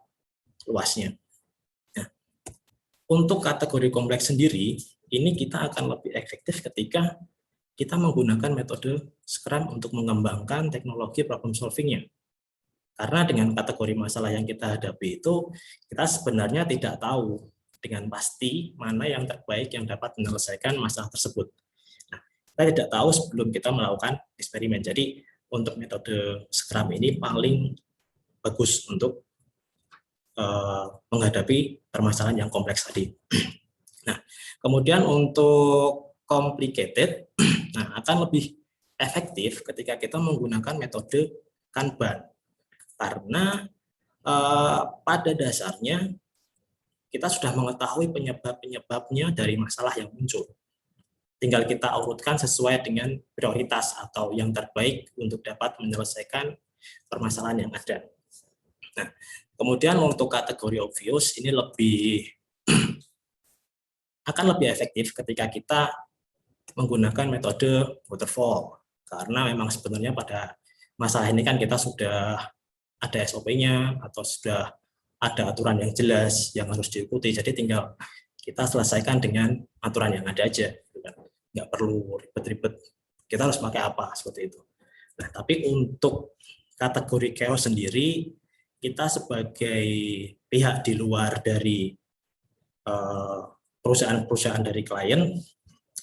luasnya. Nah, untuk kategori kompleks sendiri, ini kita akan lebih efektif ketika kita menggunakan metode Scrum untuk mengembangkan teknologi problem solving-nya. Karena dengan kategori masalah yang kita hadapi itu, kita sebenarnya tidak tahu dengan pasti mana yang terbaik yang dapat menyelesaikan masalah tersebut. Nah, kita tidak tahu sebelum kita melakukan eksperimen. Jadi untuk metode Scrum ini paling bagus untuk menghadapi permasalahan yang kompleks tadi. Nah, kemudian untuk complicated, nah akan lebih efektif ketika kita menggunakan metode Kanban, karena pada dasarnya kita sudah mengetahui penyebab-penyebabnya dari masalah yang muncul. Tinggal kita urutkan sesuai dengan prioritas atau yang terbaik untuk dapat menyelesaikan permasalahan yang ada. Nah, kemudian untuk kategori obvious ini akan lebih efektif ketika kita menggunakan metode waterfall, karena memang sebenarnya pada masalah ini kan kita sudah ada SOP-nya atau sudah ada aturan yang jelas yang harus diikuti, jadi tinggal kita selesaikan dengan aturan yang ada aja, nggak perlu ribet-ribet kita harus pakai apa, seperti itu. Nah, tapi untuk kategori chaos sendiri, kita sebagai pihak di luar dari perusahaan-perusahaan dari klien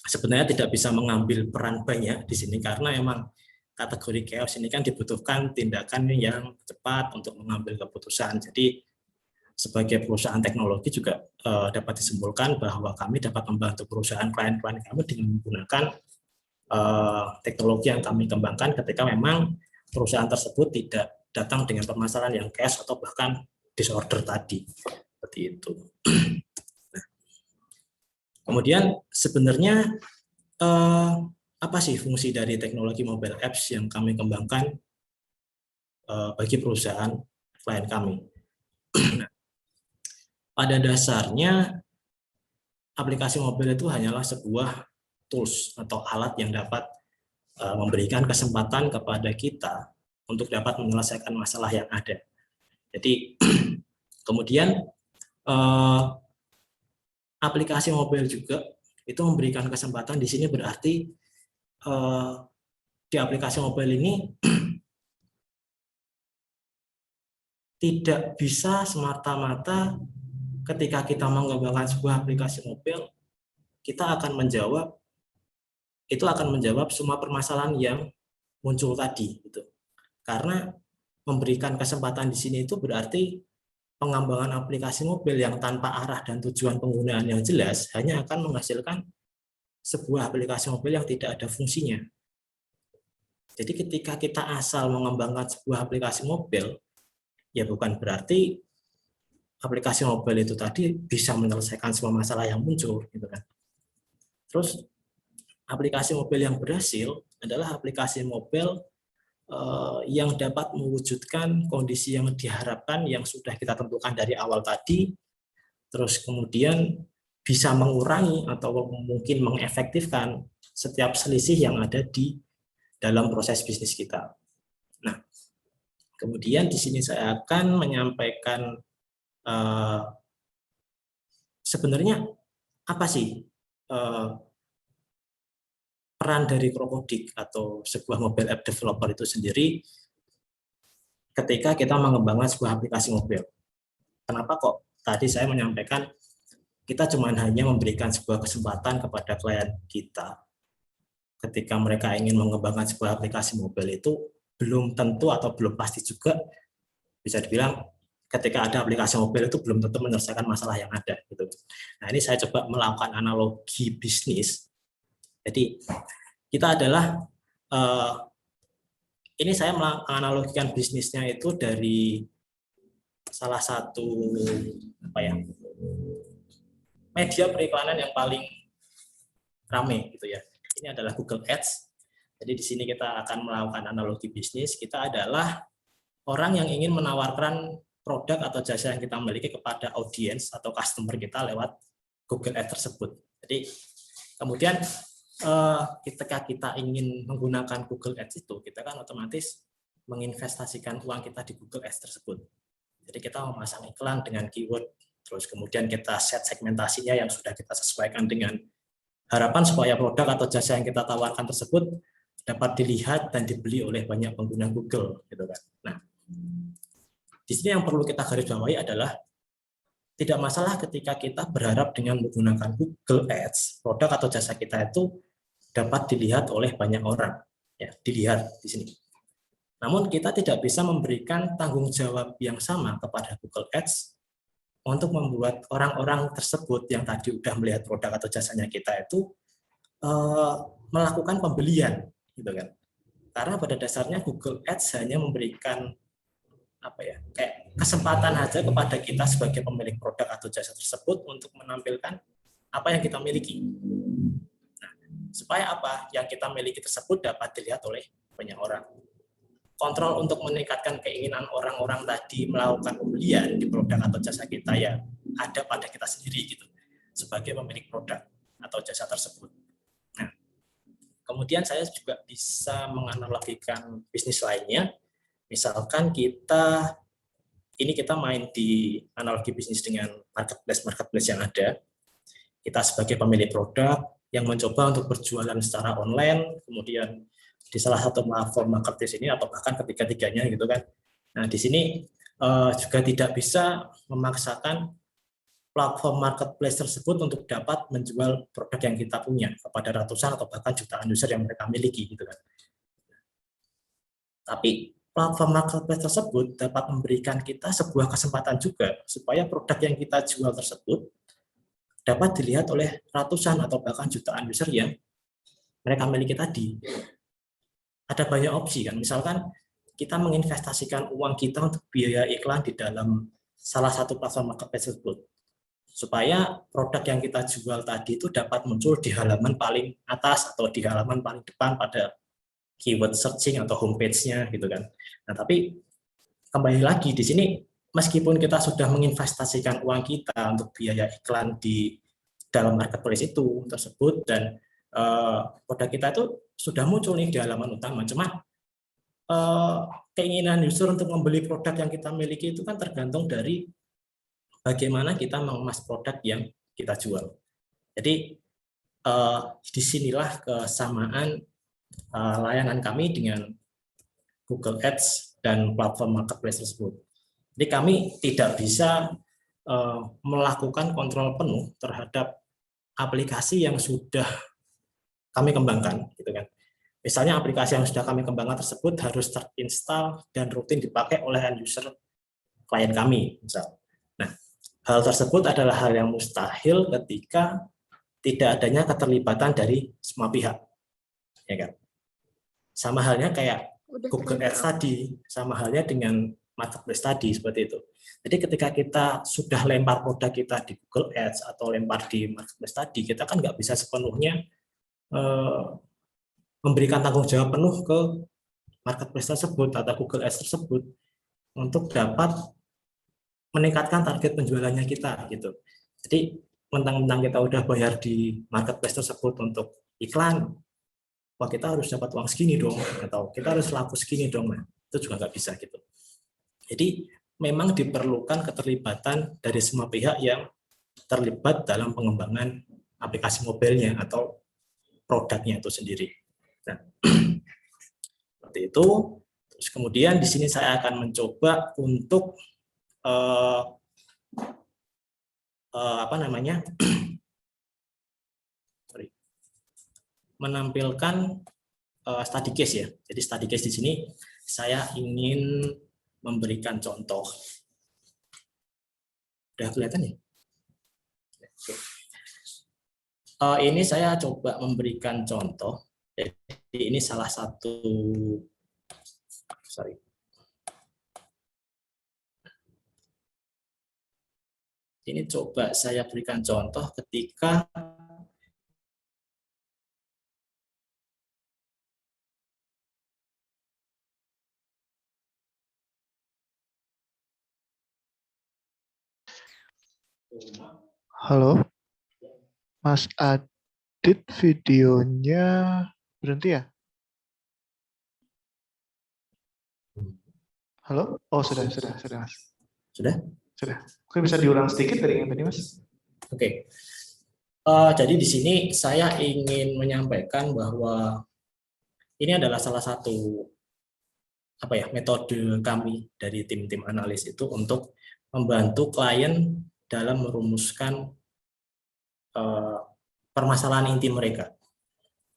sebenarnya tidak bisa mengambil peran banyak di sini, karena memang kategori chaos ini kan dibutuhkan tindakan yang cepat untuk mengambil keputusan. Jadi sebagai perusahaan teknologi juga dapat disimpulkan bahwa kami dapat membantu perusahaan klien-klien kami dengan menggunakan teknologi yang kami kembangkan ketika memang perusahaan tersebut tidak datang dengan permasalahan yang chaos atau bahkan disorder tadi, seperti itu. Nah, kemudian sebenarnya apa sih fungsi dari teknologi mobile apps yang kami kembangkan bagi perusahaan klien kami? Nah, pada dasarnya aplikasi mobile itu hanyalah sebuah tools atau alat yang dapat memberikan kesempatan kepada kita untuk dapat menyelesaikan masalah yang ada. Jadi kemudian aplikasi mobile juga itu memberikan kesempatan, di sini berarti di aplikasi mobile ini tidak bisa semata-mata ketika kita mengembangkan sebuah aplikasi mobile, kita akan menjawab semua permasalahan yang muncul tadi, gitu. Karena memberikan kesempatan di sini itu berarti pengembangan aplikasi mobile yang tanpa arah dan tujuan penggunaan yang jelas hanya akan menghasilkan sebuah aplikasi mobile yang tidak ada fungsinya. Jadi ketika kita asal mengembangkan sebuah aplikasi mobile, ya bukan berarti aplikasi mobile itu tadi bisa menyelesaikan semua masalah yang muncul, gitu kan. Terus aplikasi mobile yang berhasil adalah aplikasi mobile yang dapat mewujudkan kondisi yang diharapkan yang sudah kita tentukan dari awal tadi, terus kemudian bisa mengurangi atau mungkin mengefektifkan setiap selisih yang ada di dalam proses bisnis kita. Nah, kemudian di sini saya akan menyampaikan sebenarnya apa sih peran dari Krokodik atau sebuah mobile app developer itu sendiri ketika kita mengembangkan sebuah aplikasi mobile. Kenapa kok tadi saya menyampaikan kita cuma hanya memberikan sebuah kesempatan kepada klien kita ketika mereka ingin mengembangkan sebuah aplikasi mobile, itu belum tentu atau belum pasti juga bisa dibilang ketika ada aplikasi mobile itu belum tentu menyelesaikan masalah yang ada, gitu. Nah, ini saya coba melakukan analogi bisnis. Jadi kita adalah ini saya menganalogikan bisnisnya itu dari salah satu media periklanan yang paling ramai, gitu ya. Ini adalah Google Ads. Jadi di sini kita akan melakukan analogi bisnis. Kita adalah orang yang ingin menawarkan produk atau jasa yang kita miliki kepada audiens atau customer kita lewat Google Ads tersebut. Jadi kemudian ketika kita ingin menggunakan Google Ads itu, kita kan otomatis menginvestasikan uang kita di Google Ads tersebut. Jadi kita memasang iklan dengan keyword, terus kemudian kita set segmentasinya yang sudah kita sesuaikan dengan harapan supaya produk atau jasa yang kita tawarkan tersebut dapat dilihat dan dibeli oleh banyak pengguna Google, gitu kan. Nah, di sini yang perlu kita garis bawahi adalah tidak masalah ketika kita berharap dengan menggunakan Google Ads, produk atau jasa kita itu dapat dilihat oleh banyak orang. Ya, dilihat di sini. Namun kita tidak bisa memberikan tanggung jawab yang sama kepada Google Ads untuk membuat orang-orang tersebut yang tadi udah melihat produk atau jasanya kita itu melakukan pembelian, gitu kan? Karena pada dasarnya Google Ads hanya memberikan kayak kesempatan aja kepada kita sebagai pemilik produk atau jasa tersebut untuk menampilkan apa yang kita miliki. Nah, supaya apa yang kita miliki tersebut dapat dilihat oleh banyak orang. Kontrol untuk meningkatkan keinginan orang-orang tadi melakukan pembelian di produk atau jasa kita ya ada pada kita sendiri gitu sebagai pemilik produk atau jasa tersebut. Nah, kemudian saya juga bisa menganalogikan bisnis lainnya. Misalkan kita main di analogi bisnis dengan marketplace yang ada. Kita sebagai pemilik produk yang mencoba untuk berjualan secara online, kemudian di salah satu platform marketplace ini atau bahkan ketiga-tiganya gitu kan. Nah, di sini juga tidak bisa memaksakan platform marketplace tersebut untuk dapat menjual produk yang kita punya kepada ratusan atau bahkan jutaan user yang mereka miliki gitu kan. Tapi platform marketplace tersebut dapat memberikan kita sebuah kesempatan juga supaya produk yang kita jual tersebut dapat dilihat oleh ratusan atau bahkan jutaan user yang mereka miliki tadi. Ada banyak opsi kan, misalkan kita menginvestasikan uang kita untuk biaya iklan di dalam salah satu platform marketplace tersebut, supaya produk yang kita jual tadi itu dapat muncul di halaman paling atas atau di halaman paling depan pada keyword searching atau homepage-nya gitu kan. Nah, tapi kembali lagi di sini meskipun kita sudah menginvestasikan uang kita untuk biaya iklan di dalam marketplace itu tersebut dan produk kita itu sudah muncul nih di halaman utama, cuma keinginan user untuk membeli produk yang kita miliki itu kan tergantung dari bagaimana kita mengemas produk yang kita jual. Jadi disinilah kesamaan layanan kami dengan Google Ads dan platform marketplace tersebut. Jadi kami tidak bisa melakukan kontrol penuh terhadap aplikasi yang sudah kami kembangkan, gitu kan. Misalnya aplikasi yang sudah kami kembangkan tersebut harus terinstall dan rutin dipakai oleh end user klien kami, misal. Nah, hal tersebut adalah hal yang mustahil ketika tidak adanya keterlibatan dari semua pihak, ya kan. Sama halnya kayak Google Ads tadi, sama halnya dengan marketplace tadi, seperti itu. Jadi ketika kita sudah lempar produk kita di Google Ads atau lempar di marketplace tadi, kita kan nggak bisa sepenuhnya memberikan tanggung jawab penuh ke marketplace tersebut atau Google Ads tersebut untuk dapat meningkatkan target penjualannya kita gitu. Jadi mentang-mentang kita udah bayar di marketplace tersebut untuk iklan, wah kita harus dapat uang segini dong, atau kita harus laku segini dong, nah itu juga nggak bisa gitu. Jadi memang diperlukan keterlibatan dari semua pihak yang terlibat dalam pengembangan aplikasi mobilnya atau produknya itu sendiri. Nah, seperti itu. Terus kemudian di sini saya akan mencoba untuk menampilkan study case ya. Jadi study case di sini saya ingin memberikan contoh. Udah kelihatan ya? Ini saya coba memberikan contoh. Jadi ini salah satu, ini coba saya berikan contoh ketika Halo, Mas Adit, videonya berhenti ya? Halo? Oh, sudah, Mas. Sudah? Sudah. Oke, bisa diulang sedikit dari yang tadi, Mas? Oke. Jadi di sini saya ingin menyampaikan bahwa ini adalah salah satu metode kami dari tim-tim analis itu untuk membantu klien dalam merumuskan permasalahan inti mereka.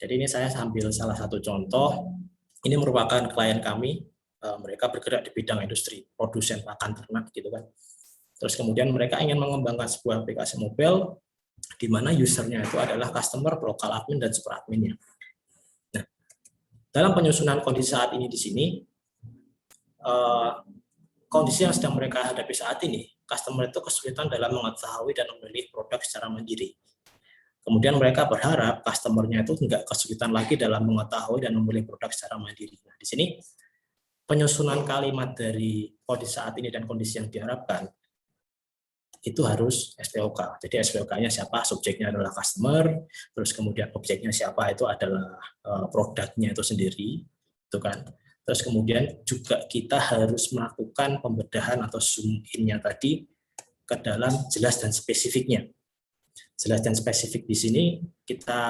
Jadi ini saya sambil salah satu contoh. Ini merupakan klien kami mereka bergerak di bidang industri produsen pakan ternak gitu kan. Terus kemudian mereka ingin mengembangkan sebuah aplikasi mobile di mana usernya itu adalah customer, local admin, dan super adminnya. Nah, dalam penyusunan kondisi saat ini di sini, kondisi yang sedang mereka hadapi saat ini, customer itu kesulitan dalam mengetahui dan memilih produk secara mandiri. Kemudian mereka berharap customer-nya itu nggak kesulitan lagi dalam mengetahui dan memilih produk secara mandiri. Nah, di sini penyusunan kalimat dari kondisi saat ini dan kondisi yang diharapkan itu harus SPOK. Jadi SPOK-nya siapa? Subjeknya adalah customer, terus kemudian objeknya siapa? Itu adalah produknya itu sendiri, itu kan. Terus kemudian juga kita harus melakukan pembedahan atau zoom in-nya tadi ke dalam jelas dan spesifiknya. Jelas dan spesifik di sini kita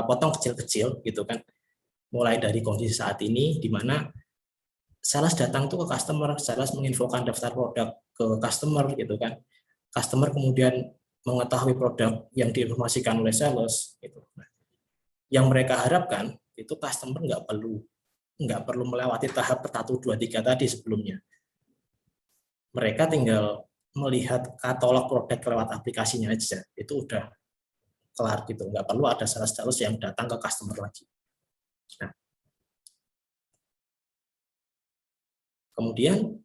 potong kecil-kecil gitu kan. Mulai dari kondisi saat ini di mana sales datang tuh ke customer, sales menginfokan daftar produk ke customer gitu kan. Customer kemudian mengetahui produk yang diinformasikan oleh sales gitu. Yang mereka harapkan itu customer nggak perlu melewati tahap 1, 2, 3 tadi sebelumnya. Mereka tinggal melihat katalog produk lewat aplikasinya aja, itu udah kelar gitu, nggak perlu ada sales yang datang ke customer lagi. Nah, kemudian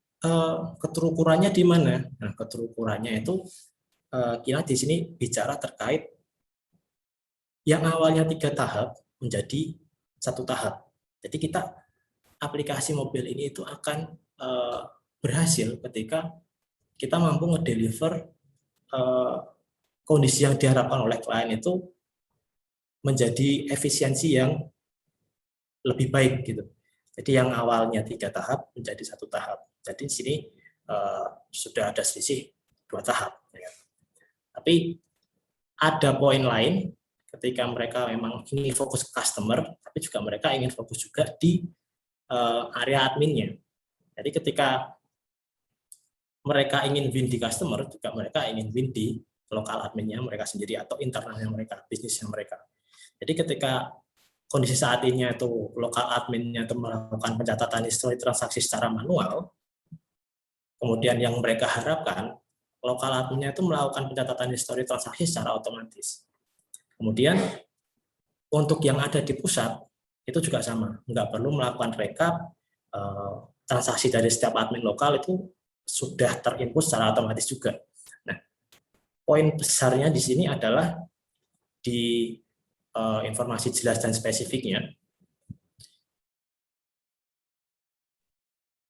keterukurannya di mana? Nah, keterukurannya itu kita di sini bicara terkait yang awalnya 3 tahap menjadi 1 tahap. Jadi kita aplikasi mobil ini itu akan berhasil ketika kita mampu ngedeliver kondisi yang diharapkan oleh klien itu menjadi efisiensi yang lebih baik gitu. Jadi yang awalnya 3 tahap menjadi 1 tahap. Jadi di sini sudah ada selisih 2 tahap. Ya. Tapi ada poin lain ketika mereka memang ingin fokus ke customer, tapi juga mereka ingin fokus juga di area adminnya. Jadi ketika mereka ingin win di customer, juga mereka ingin win di lokal adminnya mereka sendiri atau internalnya mereka, bisnisnya mereka. Jadi ketika kondisi saat ini itu lokal adminnya itu melakukan pencatatan histori transaksi secara manual, kemudian yang mereka harapkan lokal adminnya itu melakukan pencatatan histori transaksi secara otomatis. Kemudian untuk yang ada di pusat itu juga sama, nggak perlu melakukan rekap transaksi dari setiap admin lokal itu sudah terinput secara otomatis juga. Nah, poin besarnya di sini adalah di informasi jelas dan spesifiknya.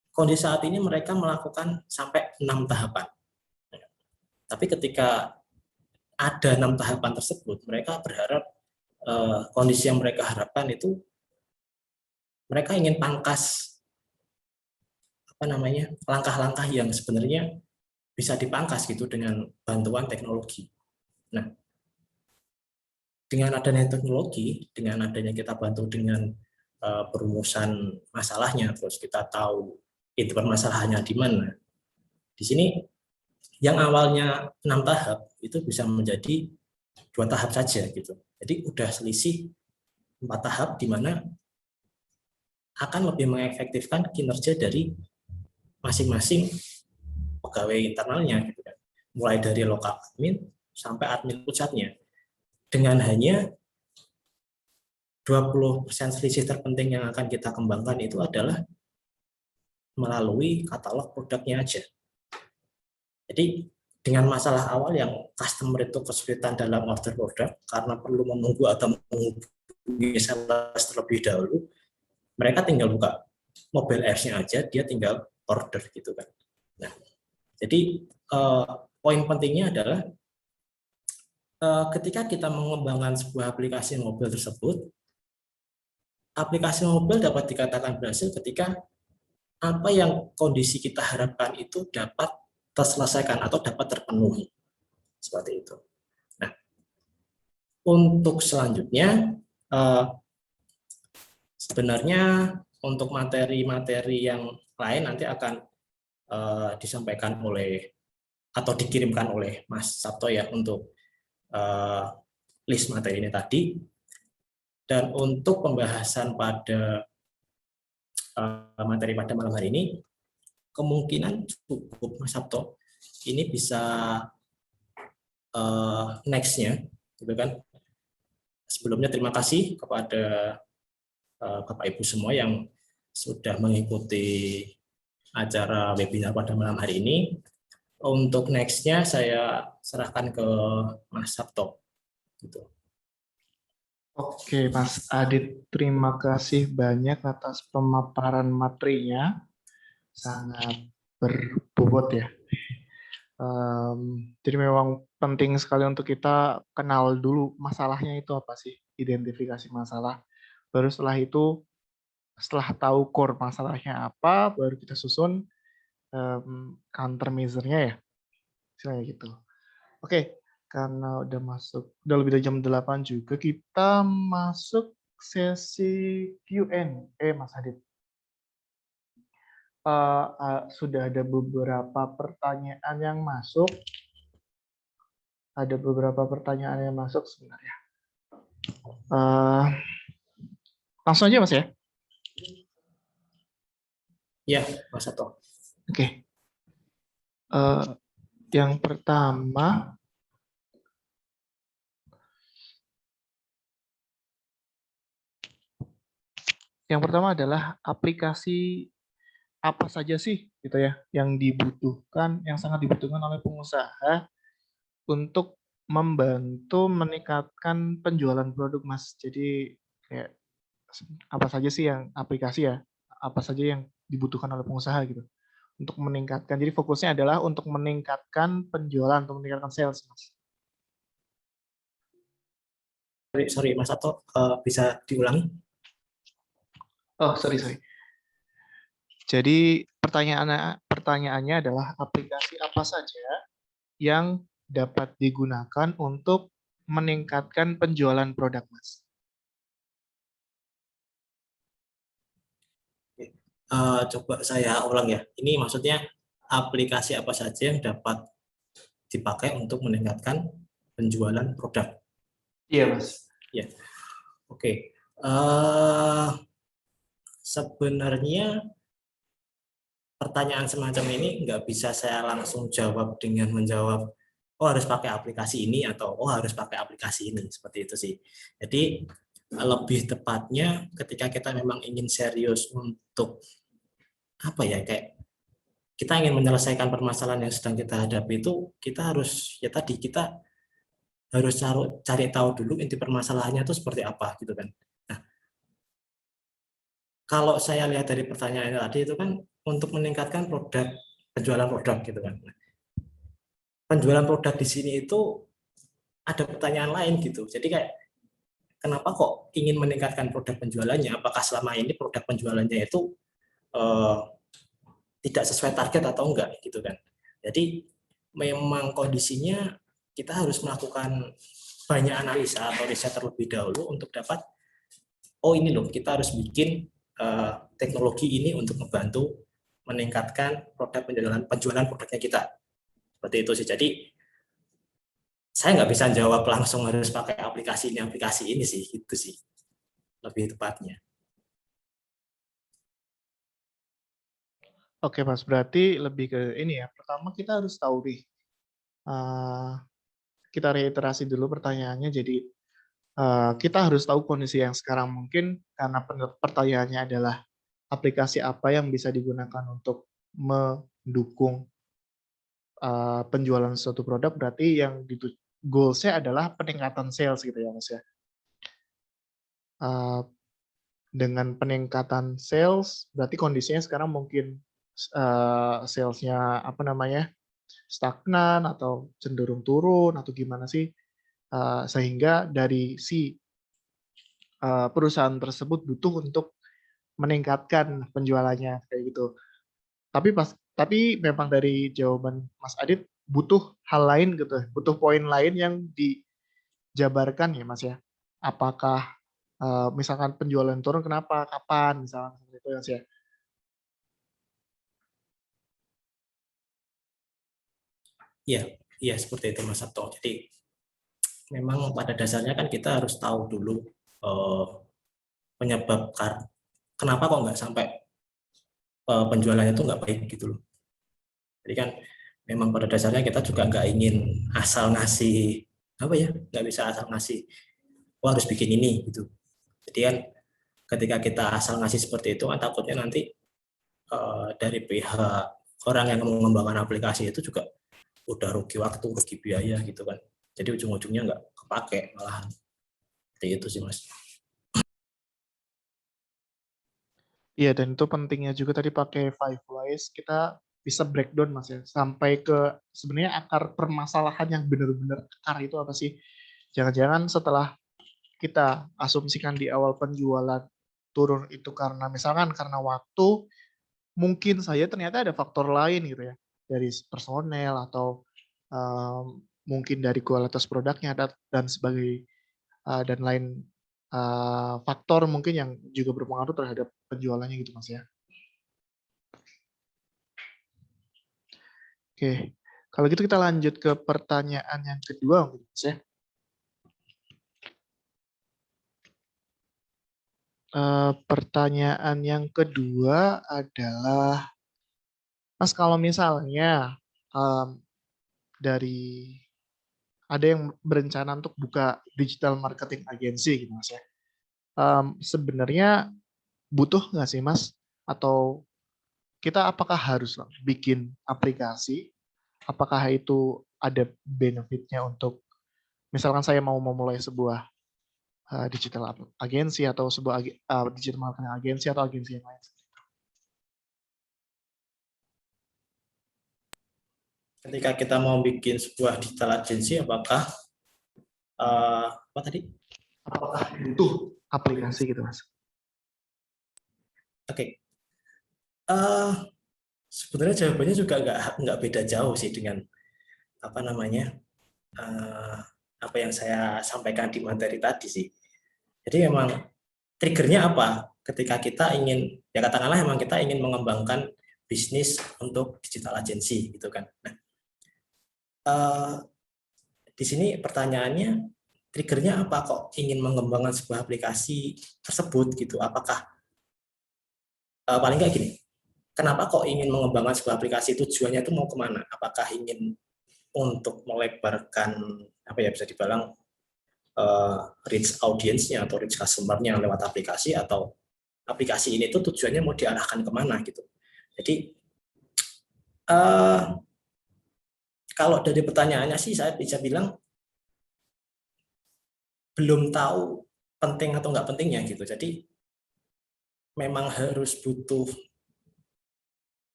Kondisi saat ini mereka melakukan sampai 6 tahapan. Tapi ketika ada 6 tahapan tersebut, mereka berharap kondisi yang mereka harapkan itu mereka ingin pangkas langkah-langkah yang sebenarnya bisa dipangkas gitu dengan bantuan teknologi. Nah, dengan adanya teknologi, dengan adanya kita bantu dengan perumusan masalahnya, terus kita tahu itu permasalahannya di mana. Di sini yang awalnya 6 tahap itu bisa menjadi 2 tahap saja gitu. Jadi udah selisih 4 tahap di mana akan lebih mengefektifkan kinerja dari masing-masing pegawai internalnya gitu kan. Mulai dari lokal admin sampai admin pusatnya. Dengan hanya 20% selisih terpenting yang akan kita kembangkan itu adalah melalui katalog produknya aja. Jadi dengan masalah awal yang customer itu kesulitan dalam order produk karena perlu menunggu atau menghubungi sales terlebih dahulu, mereka tinggal buka mobile apps-nya aja, dia tinggal order gitu kan. Nah, jadi poin pentingnya adalah ketika kita mengembangkan sebuah aplikasi mobil tersebut, aplikasi mobil dapat dikatakan berhasil ketika apa yang kondisi kita harapkan itu dapat terselesaikan atau dapat terpenuhi. Seperti itu. Nah, untuk selanjutnya, sebenarnya untuk materi-materi yang lain nanti akan disampaikan oleh atau dikirimkan oleh Mas Sabto ya untuk list materi ini tadi. Dan untuk pembahasan pada materi pada malam hari ini, kemungkinan cukup Mas Sabto. Ini bisa next-nya, gitu kan. Sebelumnya terima kasih kepada Bapak Ibu semua yang sudah mengikuti acara webinar pada malam hari ini. Untuk next-nya saya serahkan ke Mas Sabto. Gitu. Oke, Mas Adit, terima kasih banyak atas pemaparan materinya. Sangat berbobot ya. Jadi memang penting sekali untuk kita kenal dulu masalahnya itu apa sih, identifikasi masalah. Baru setelah itu, setelah tahu core masalahnya apa, baru kita susun countermeasure-nya ya, istilahnya gitu. Oke, karena udah lebih dari jam 8 juga, kita masuk sesi Q&A, Mas Adit. Sudah ada beberapa pertanyaan yang masuk. Ada beberapa pertanyaan yang masuk sebenarnya. Langsung aja Mas ya. Ya, Mas Sabto. Oke. Yang pertama adalah aplikasi apa saja sih gitu ya yang dibutuhkan, yang sangat dibutuhkan oleh pengusaha untuk membantu meningkatkan penjualan produk, Mas. Jadi kayak apa saja sih yang aplikasi ya, apa saja yang dibutuhkan oleh pengusaha gitu untuk meningkatkan. Jadi fokusnya adalah untuk meningkatkan penjualan, untuk meningkatkan sales, Mas. Sorry Mas Sabto, bisa diulangi? Oh, sorry. Jadi pertanyaannya adalah aplikasi apa saja yang dapat digunakan untuk meningkatkan penjualan produk, Mas? Coba saya ulang ya. Ini maksudnya aplikasi apa saja yang dapat dipakai untuk meningkatkan penjualan produk? Iya, Mas. Ya, oke. Sebenarnya pertanyaan semacam ini nggak bisa saya langsung jawab dengan menjawab, oh harus pakai aplikasi ini atau oh harus pakai aplikasi ini, seperti itu sih. Jadi lebih tepatnya ketika kita memang ingin serius untuk apa ya, kayak kita ingin menyelesaikan permasalahan yang sedang kita hadapi itu, kita harus ya tadi kita harus cari tahu dulu inti permasalahannya itu seperti apa gitu kan. Nah, kalau saya lihat dari pertanyaan tadi itu kan untuk meningkatkan penjualan produk gitu kan. Penjualan produk di sini itu ada pertanyaan lain gitu. Jadi kayak kenapa kok ingin meningkatkan produk penjualannya? Apakah selama ini produk penjualannya itu eh, tidak sesuai target atau enggak gitu kan? Jadi memang kondisinya kita harus melakukan banyak analisa atau riset terlebih dahulu untuk dapat, oh ini loh kita harus bikin teknologi ini untuk membantu meningkatkan penjualan produknya kita. Seperti itu sih. Jadi saya nggak bisa jawab langsung harus pakai aplikasi ini sih, gitu sih lebih tepatnya. Oke, Mas. Berarti lebih ke ini ya. Pertama kita harus tahu nih. Kita reiterasi dulu pertanyaannya. Jadi kita harus tahu kondisi yang sekarang, mungkin karena pertanyaannya adalah aplikasi apa yang bisa digunakan untuk mendukung penjualan suatu produk, berarti yang goals-nya adalah peningkatan sales gitu ya, Mas ya. Dengan peningkatan sales, berarti kondisinya sekarang mungkin sales-nya apa namanya, stagnan atau cenderung turun atau gimana sih, sehingga dari si perusahaan tersebut butuh untuk meningkatkan penjualannya kayak gitu. Tapi memang dari jawaban Mas Adit butuh hal lain gitu, butuh poin lain yang dijabarkan ya Mas ya. Apakah misalkan penjualan turun kenapa, kapan, misalkan seperti itu ya Mas ya. Iya, iya seperti itu Mas Sabto. Jadi memang pada dasarnya kan kita harus tahu dulu penyebab kenapa kok nggak sampai penjualannya itu nggak baik gitu loh. Jadi kan memang pada dasarnya kita juga nggak ingin asal ngasih apa ya, nggak bisa asal ngasih, oh harus bikin ini gitu. Jadi kan ketika kita asal ngasih seperti itu kan takutnya nanti dari pihak orang yang mengembangkan aplikasi itu juga udah rugi waktu, rugi biaya gitu kan. Jadi ujung-ujungnya nggak kepake malahan. Seperti itu sih Mas. Iya, dan itu pentingnya juga tadi pakai five whys, kita bisa breakdown Mas ya, sampai ke sebenarnya akar permasalahan yang benar-benar akar itu apa sih. Jangan-jangan setelah kita asumsikan di awal penjualan turun itu karena misalkan karena waktu, mungkin saja ternyata ada faktor lain gitu ya, dari personel atau mungkin dari kualitas produknya dan sebagai dan lain faktor mungkin yang juga berpengaruh terhadap penjualannya gitu Mas ya. Oke, kalau gitu kita lanjut ke pertanyaan yang kedua mungkin Mas ya. Pertanyaan yang kedua adalah, Mas kalau misalnya dari ada yang berencana untuk buka digital marketing agency gitu Mas ya, sebenarnya butuh nggak sih Mas? Atau kita apakah harus bikin aplikasi? Apakah itu ada benefitnya untuk, misalkan saya mau memulai sebuah digital agency atau sebuah digital marketing agency atau agensi yang lain? Ketika kita mau bikin sebuah digital agency, apakah apa tadi? Apakah butuh aplikasi gitu Mas? Oke, sebenarnya jawabannya juga nggak beda jauh sih dengan apa namanya apa yang saya sampaikan di materi tadi sih. Jadi memang triggernya apa? Ketika kita ingin, ya katakanlah memang kita ingin mengembangkan bisnis untuk digital agency gitu kan. Nah, di sini pertanyaannya, triggernya apa kok ingin mengembangkan sebuah aplikasi tersebut gitu? Apakah paling nggak gini, kenapa kok ingin mengembangkan sebuah aplikasi, tujuannya itu mau kemana? Apakah ingin untuk melebarkan apa ya, bisa dibilang reach audience-nya atau reach customer-nya lewat aplikasi, atau aplikasi ini tuh tujuannya mau diarahkan kemana gitu. Jadi kalau dari pertanyaannya sih saya bisa bilang belum tahu penting atau nggak pentingnya gitu. Jadi memang harus butuh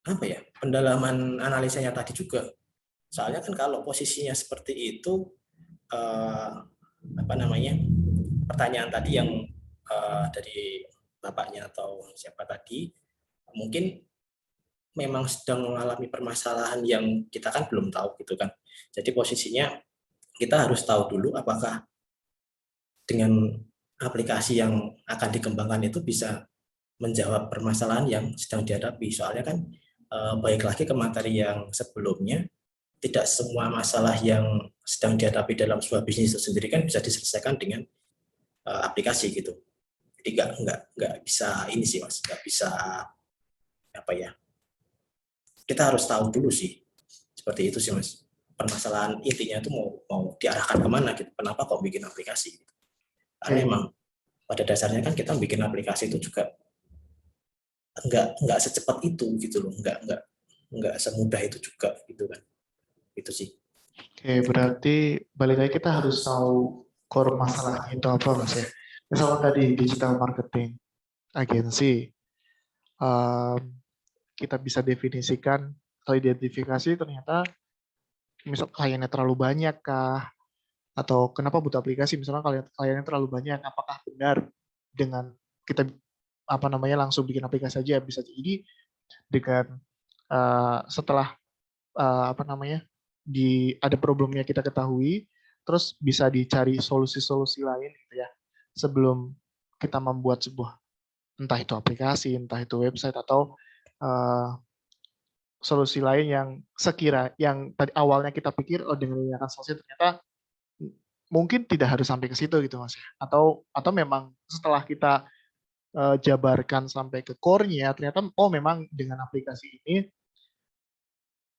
apa ya, pendalaman analisanya tadi juga. Soalnya kan kalau posisinya seperti itu, apa namanya, pertanyaan tadi yang dari bapaknya atau siapa tadi, mungkin memang sedang mengalami permasalahan yang kita kan belum tahu gitu kan. Jadi posisinya kita harus tahu dulu apakah dengan aplikasi yang akan dikembangkan itu bisa menjawab permasalahan yang sedang dihadapi. Soalnya kan baik lagi ke materi yang sebelumnya, tidak semua masalah yang sedang dihadapi dalam sebuah bisnis itu sendiri kan bisa diselesaikan dengan aplikasi gitu. Jadi nggak bisa ini sih Mas, nggak bisa apa ya. Kita harus tahu dulu sih, seperti itu sih Mas. Permasalahan intinya itu mau diarahkan kemana gitu. Kenapa kok bikin aplikasi? Gitu. Karena memang pada dasarnya kan kita bikin aplikasi itu juga nggak secepat itu gitu loh, nggak semudah itu juga gitu kan. Itu sih. Oke, berarti balik lagi kita harus tahu core masalahnya itu apa Mas ya. Misalnya tadi digital marketing agensi, kita bisa definisikan atau identifikasi ternyata misal kliennya terlalu banyak kah, atau kenapa butuh aplikasi, misalnya kliennya terlalu banyak, apakah benar dengan kita apa namanya langsung bikin aplikasi saja. Bisa jadi dengan setelah apa namanya ada problemnya kita ketahui, terus bisa dicari solusi-solusi lain gitu ya sebelum kita membuat sebuah, entah itu aplikasi, entah itu website, atau solusi lain yang yang tadi awalnya kita pikir dengan ini akan selesai, ternyata mungkin tidak harus sampai ke situ gitu Mas ya. Atau memang setelah kita jabarkan sampai ke core-nya, ternyata oh memang dengan aplikasi ini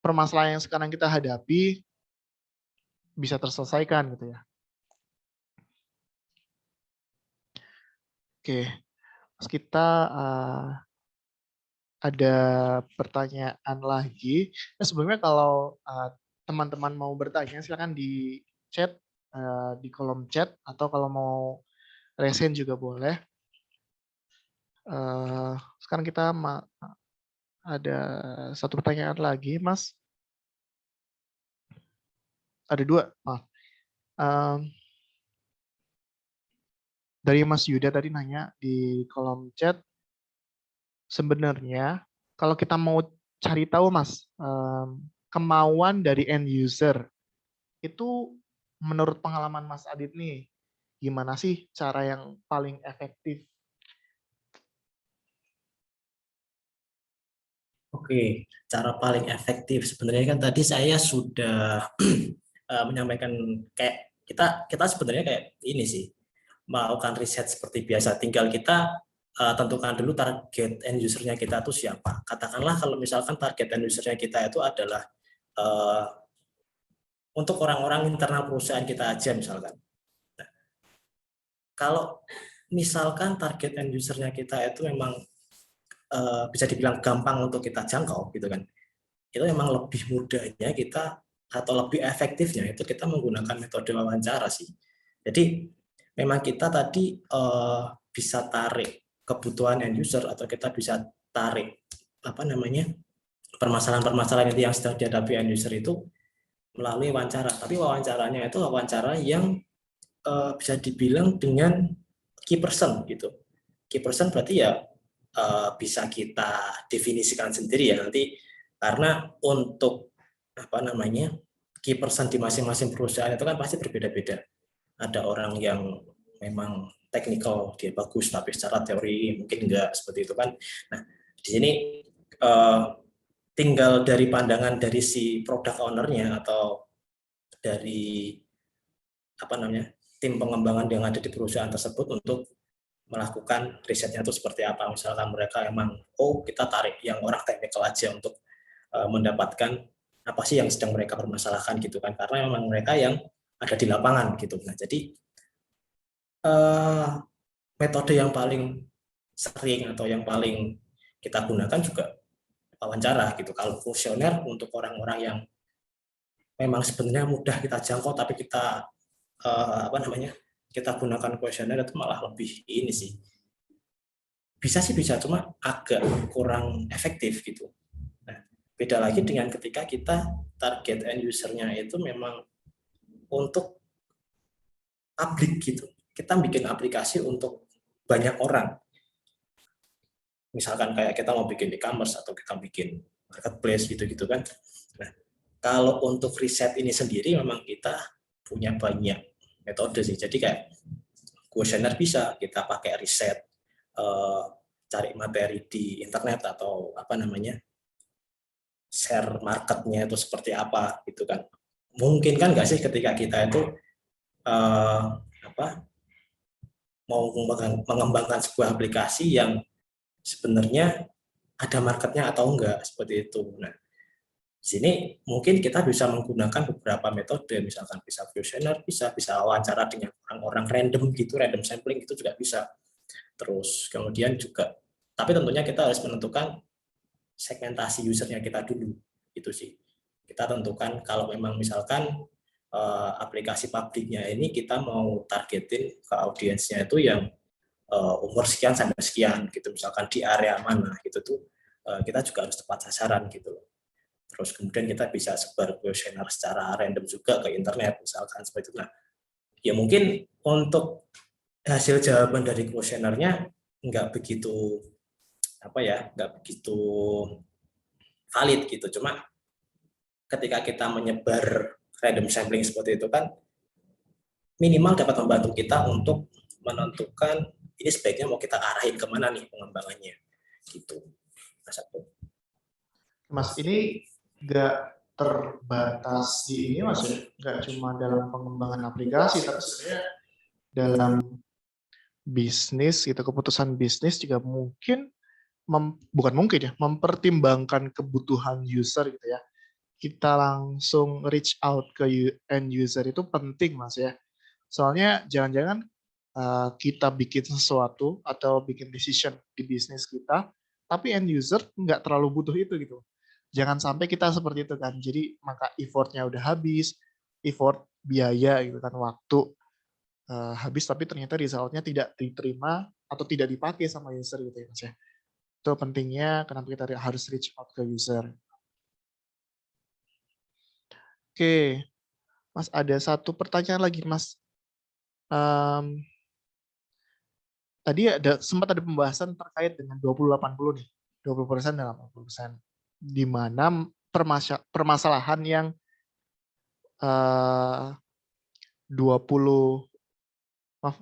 permasalahan yang sekarang kita hadapi bisa terselesaikan gitu ya. Oke, terus kita ada pertanyaan lagi. Nah, sebelumnya kalau teman-teman mau bertanya silakan di chat, di kolom chat, atau kalau mau resen juga boleh. Sekarang kita ada satu pertanyaan lagi, Mas. Ada dua. Dari Mas Yuda tadi nanya di kolom chat, sebenarnya kalau kita mau cari tahu, Mas, kemauan dari end user, itu menurut pengalaman Mas Adit nih, gimana sih cara yang paling efektif? Oke, cara paling efektif sebenarnya kan tadi saya sudah menyampaikan kayak kita sebenarnya kayak ini sih, melakukan riset seperti biasa. Tinggal kita tentukan dulu target end user-nya kita itu siapa. Katakanlah kalau misalkan target end user-nya kita itu adalah untuk orang-orang internal perusahaan kita aja misalkan. Nah, kalau misalkan target end user-nya kita itu memang bisa dibilang gampang untuk kita jangkau gitu kan, itu memang lebih mudahnya kita atau lebih efektifnya itu kita menggunakan metode wawancara sih. Jadi memang kita tadi bisa tarik kebutuhan end user atau kita bisa tarik apa namanya permasalahan-permasalahan itu yang sedang dihadapi end user itu melalui wawancara. Tapi wawancaranya itu wawancara yang bisa dibilang dengan key person gitu. Key person berarti ya bisa kita definisikan sendiri ya nanti, karena untuk apa namanya key person di masing-masing perusahaan itu kan pasti berbeda-beda. Ada orang yang memang technical dia bagus tapi secara teori mungkin enggak seperti itu kan. Nah di sini tinggal dari pandangan dari si product owner-nya atau dari apa namanya tim pengembangan yang ada di perusahaan tersebut untuk melakukan risetnya itu seperti apa. Misalkan mereka emang kita tarik yang orang teknikal aja untuk mendapatkan apa sih yang sedang mereka permasalahkan gitu kan, karena memang mereka yang ada di lapangan gitu. Nah jadi metode yang paling sering atau yang paling kita gunakan juga wawancara gitu. Kalau kuesioner untuk orang-orang yang memang sebenarnya mudah kita jangkau tapi kita apa namanya kita gunakan kuesioner itu malah lebih ini sih, bisa sih bisa, cuma agak kurang efektif gitu. Nah, beda lagi dengan ketika kita target end user-nya itu memang untuk publik gitu. Kita bikin aplikasi untuk banyak orang. Misalkan kayak kita mau bikin e-commerce atau kita bikin marketplace gitu-gitu kan. Nah, kalau untuk riset ini sendiri memang kita punya banyak metode sih. Jadi kayak kuesioner bisa kita pakai riset, cari materi di internet atau apa namanya share marketnya itu seperti apa gitu kan. Mungkin kan nggak sih ketika kita itu apa mau mengembangkan sebuah aplikasi yang sebenarnya ada marketnya atau enggak seperti itu. Nah, di sini mungkin kita bisa menggunakan beberapa metode, misalkan bisa questionnaire, bisa wawancara dengan orang-orang random gitu, random sampling itu juga bisa. Terus kemudian juga, tapi tentunya kita harus menentukan segmentasi usernya kita dulu, itu sih. Kita tentukan kalau memang misalkan aplikasi publiknya ini kita mau targetin ke audiensnya itu yang umur sekian sampai sekian gitu, misalkan di area mana gitu tuh kita juga harus tepat sasaran gitu loh. Terus kemudian kita bisa sebar kuesioner secara random juga ke internet misalkan seperti itu. Nah, ya mungkin untuk hasil jawaban dari kuesionernya nggak begitu nggak begitu valid gitu. Cuma ketika kita menyebar random sampling seperti itu kan minimal dapat membantu kita untuk menentukan ini sebaiknya mau kita arahin kemana nih pengembangannya gitu. Mas, ini nggak terbatas di ini, Mas, ya? Nggak cuma dalam pengembangan aplikasi, tapi sebenarnya dalam bisnis gitu, keputusan bisnis juga mungkin bukan mungkin ya, mempertimbangkan kebutuhan user gitu ya. Kita langsung reach out ke end user itu penting Mas ya. Soalnya jangan-jangan kita bikin sesuatu atau bikin decision di bisnis kita, tapi end user nggak terlalu butuh itu gitu. Jangan sampai kita seperti itu kan. Jadi maka effortnya udah habis, effort biaya gitu kan, waktu habis tapi ternyata resultnya tidak diterima atau tidak dipakai sama user gitu ya Mas ya. Itu pentingnya kenapa kita harus reach out ke user. Oke, Mas ada satu pertanyaan lagi Mas. Tadi sempat ada pembahasan terkait dengan 20-80 nih, 20% dan 80%. Di mana permasalahan yang 20, maaf,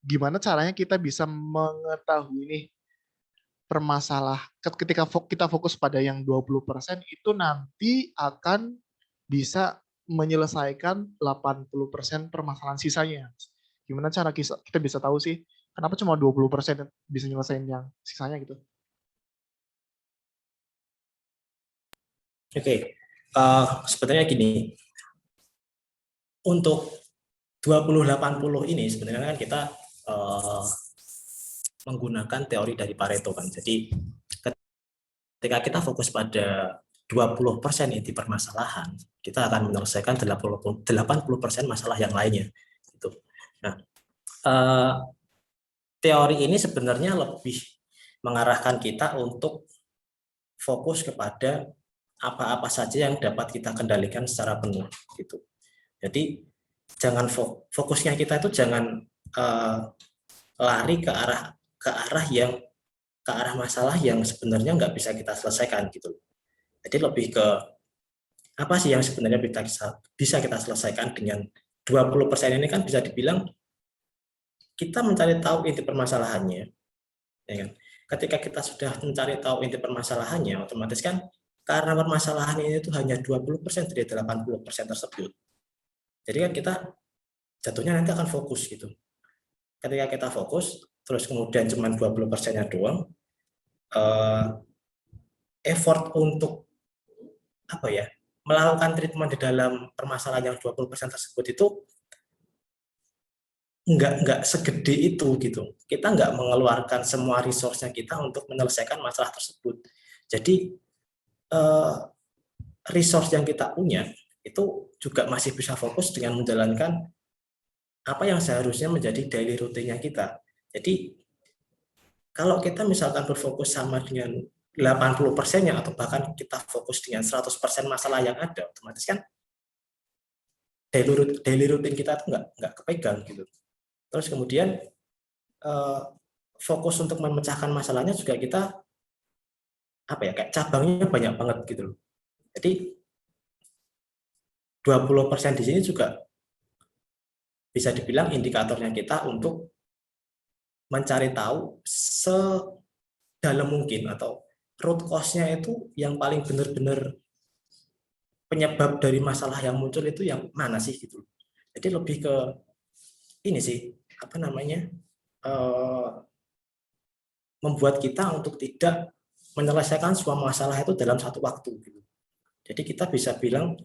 gimana caranya kita bisa mengetahui nih ketika kita fokus pada yang 20% itu nanti akan bisa menyelesaikan 80% permasalahan sisanya. Gimana cara kita bisa tahu sih kenapa cuma 20% bisa nyelesain yang sisanya gitu? Oke, sebenarnya gini, untuk 20-80 ini sebenarnya kan kita menggunakan teori dari Pareto kan. Jadi ketika kita fokus pada 20% inti permasalahan, kita akan menyelesaikan 80% masalah yang lainnya. Gitu. Nah, teori ini sebenarnya lebih mengarahkan kita untuk fokus kepada apa-apa saja yang dapat kita kendalikan secara penuh. Gitu. Jadi jangan fokusnya kita itu jangan lari ke arah masalah yang sebenarnya nggak bisa kita selesaikan gitu. Jadi lebih ke apa sih yang sebenarnya bisa kita selesaikan dengan 20% ini kan bisa dibilang kita mencari tahu inti permasalahannya, ya kan? Ketika kita sudah mencari tahu inti permasalahannya, otomatis kan karena permasalahan ini itu hanya 20% dari 80% tersebut. Jadi kan kita jatuhnya nanti akan fokus gitu. Ketika kita fokus, terus kemudian cuma 20%-nya doang, effort untuk apa ya, melakukan treatment di dalam permasalahan yang 20% tersebut itu nggak segede itu gitu. Kita nggak mengeluarkan semua resource-nya kita untuk menyelesaikan masalah tersebut. Jadi resource yang kita punya itu juga masih bisa fokus dengan menjalankan apa yang seharusnya menjadi daily rutinnya kita. Jadi kalau kita misalkan berfokus sama dengan 80%-nya atau bahkan kita fokus dengan 100% masalah yang ada, otomatis kan daily routine kita tuh nggak kepegang gitu. Terus kemudian fokus untuk memecahkan masalahnya juga kita apa ya, kayak cabangnya banyak banget gitu loh. Jadi 20% di sini juga bisa dibilang indikatornya kita untuk mencari tahu sedalam mungkin atau root cause-nya itu yang paling benar-benar penyebab dari masalah yang muncul itu yang mana sih gitu. Jadi lebih ke ini sih, apa namanya, membuat kita untuk tidak menyelesaikan semua masalah itu dalam satu waktu gitu. Jadi kita bisa bilang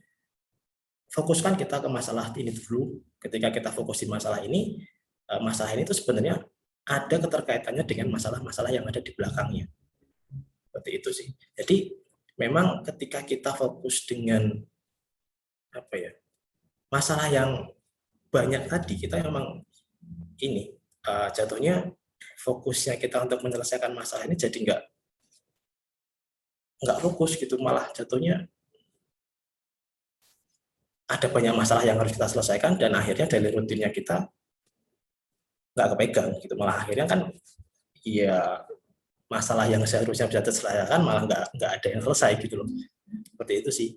fokuskan kita ke masalah ini dulu. Ketika kita fokus di masalah ini itu sebenarnya ada keterkaitannya dengan masalah-masalah yang ada di belakangnya. Seperti itu sih. Jadi memang ketika kita fokus dengan apa ya, masalah yang banyak tadi, kita memang ini jatuhnya fokusnya kita untuk menyelesaikan masalah ini jadi nggak fokus gitu, malah jatuhnya ada banyak masalah yang harus kita selesaikan dan akhirnya daily rutinnya kita nggak kepegang gitu, malah akhirnya kan ya masalah yang seharusnya bisa terselesaikan malah nggak ada yang selesai gitu loh. Seperti itu sih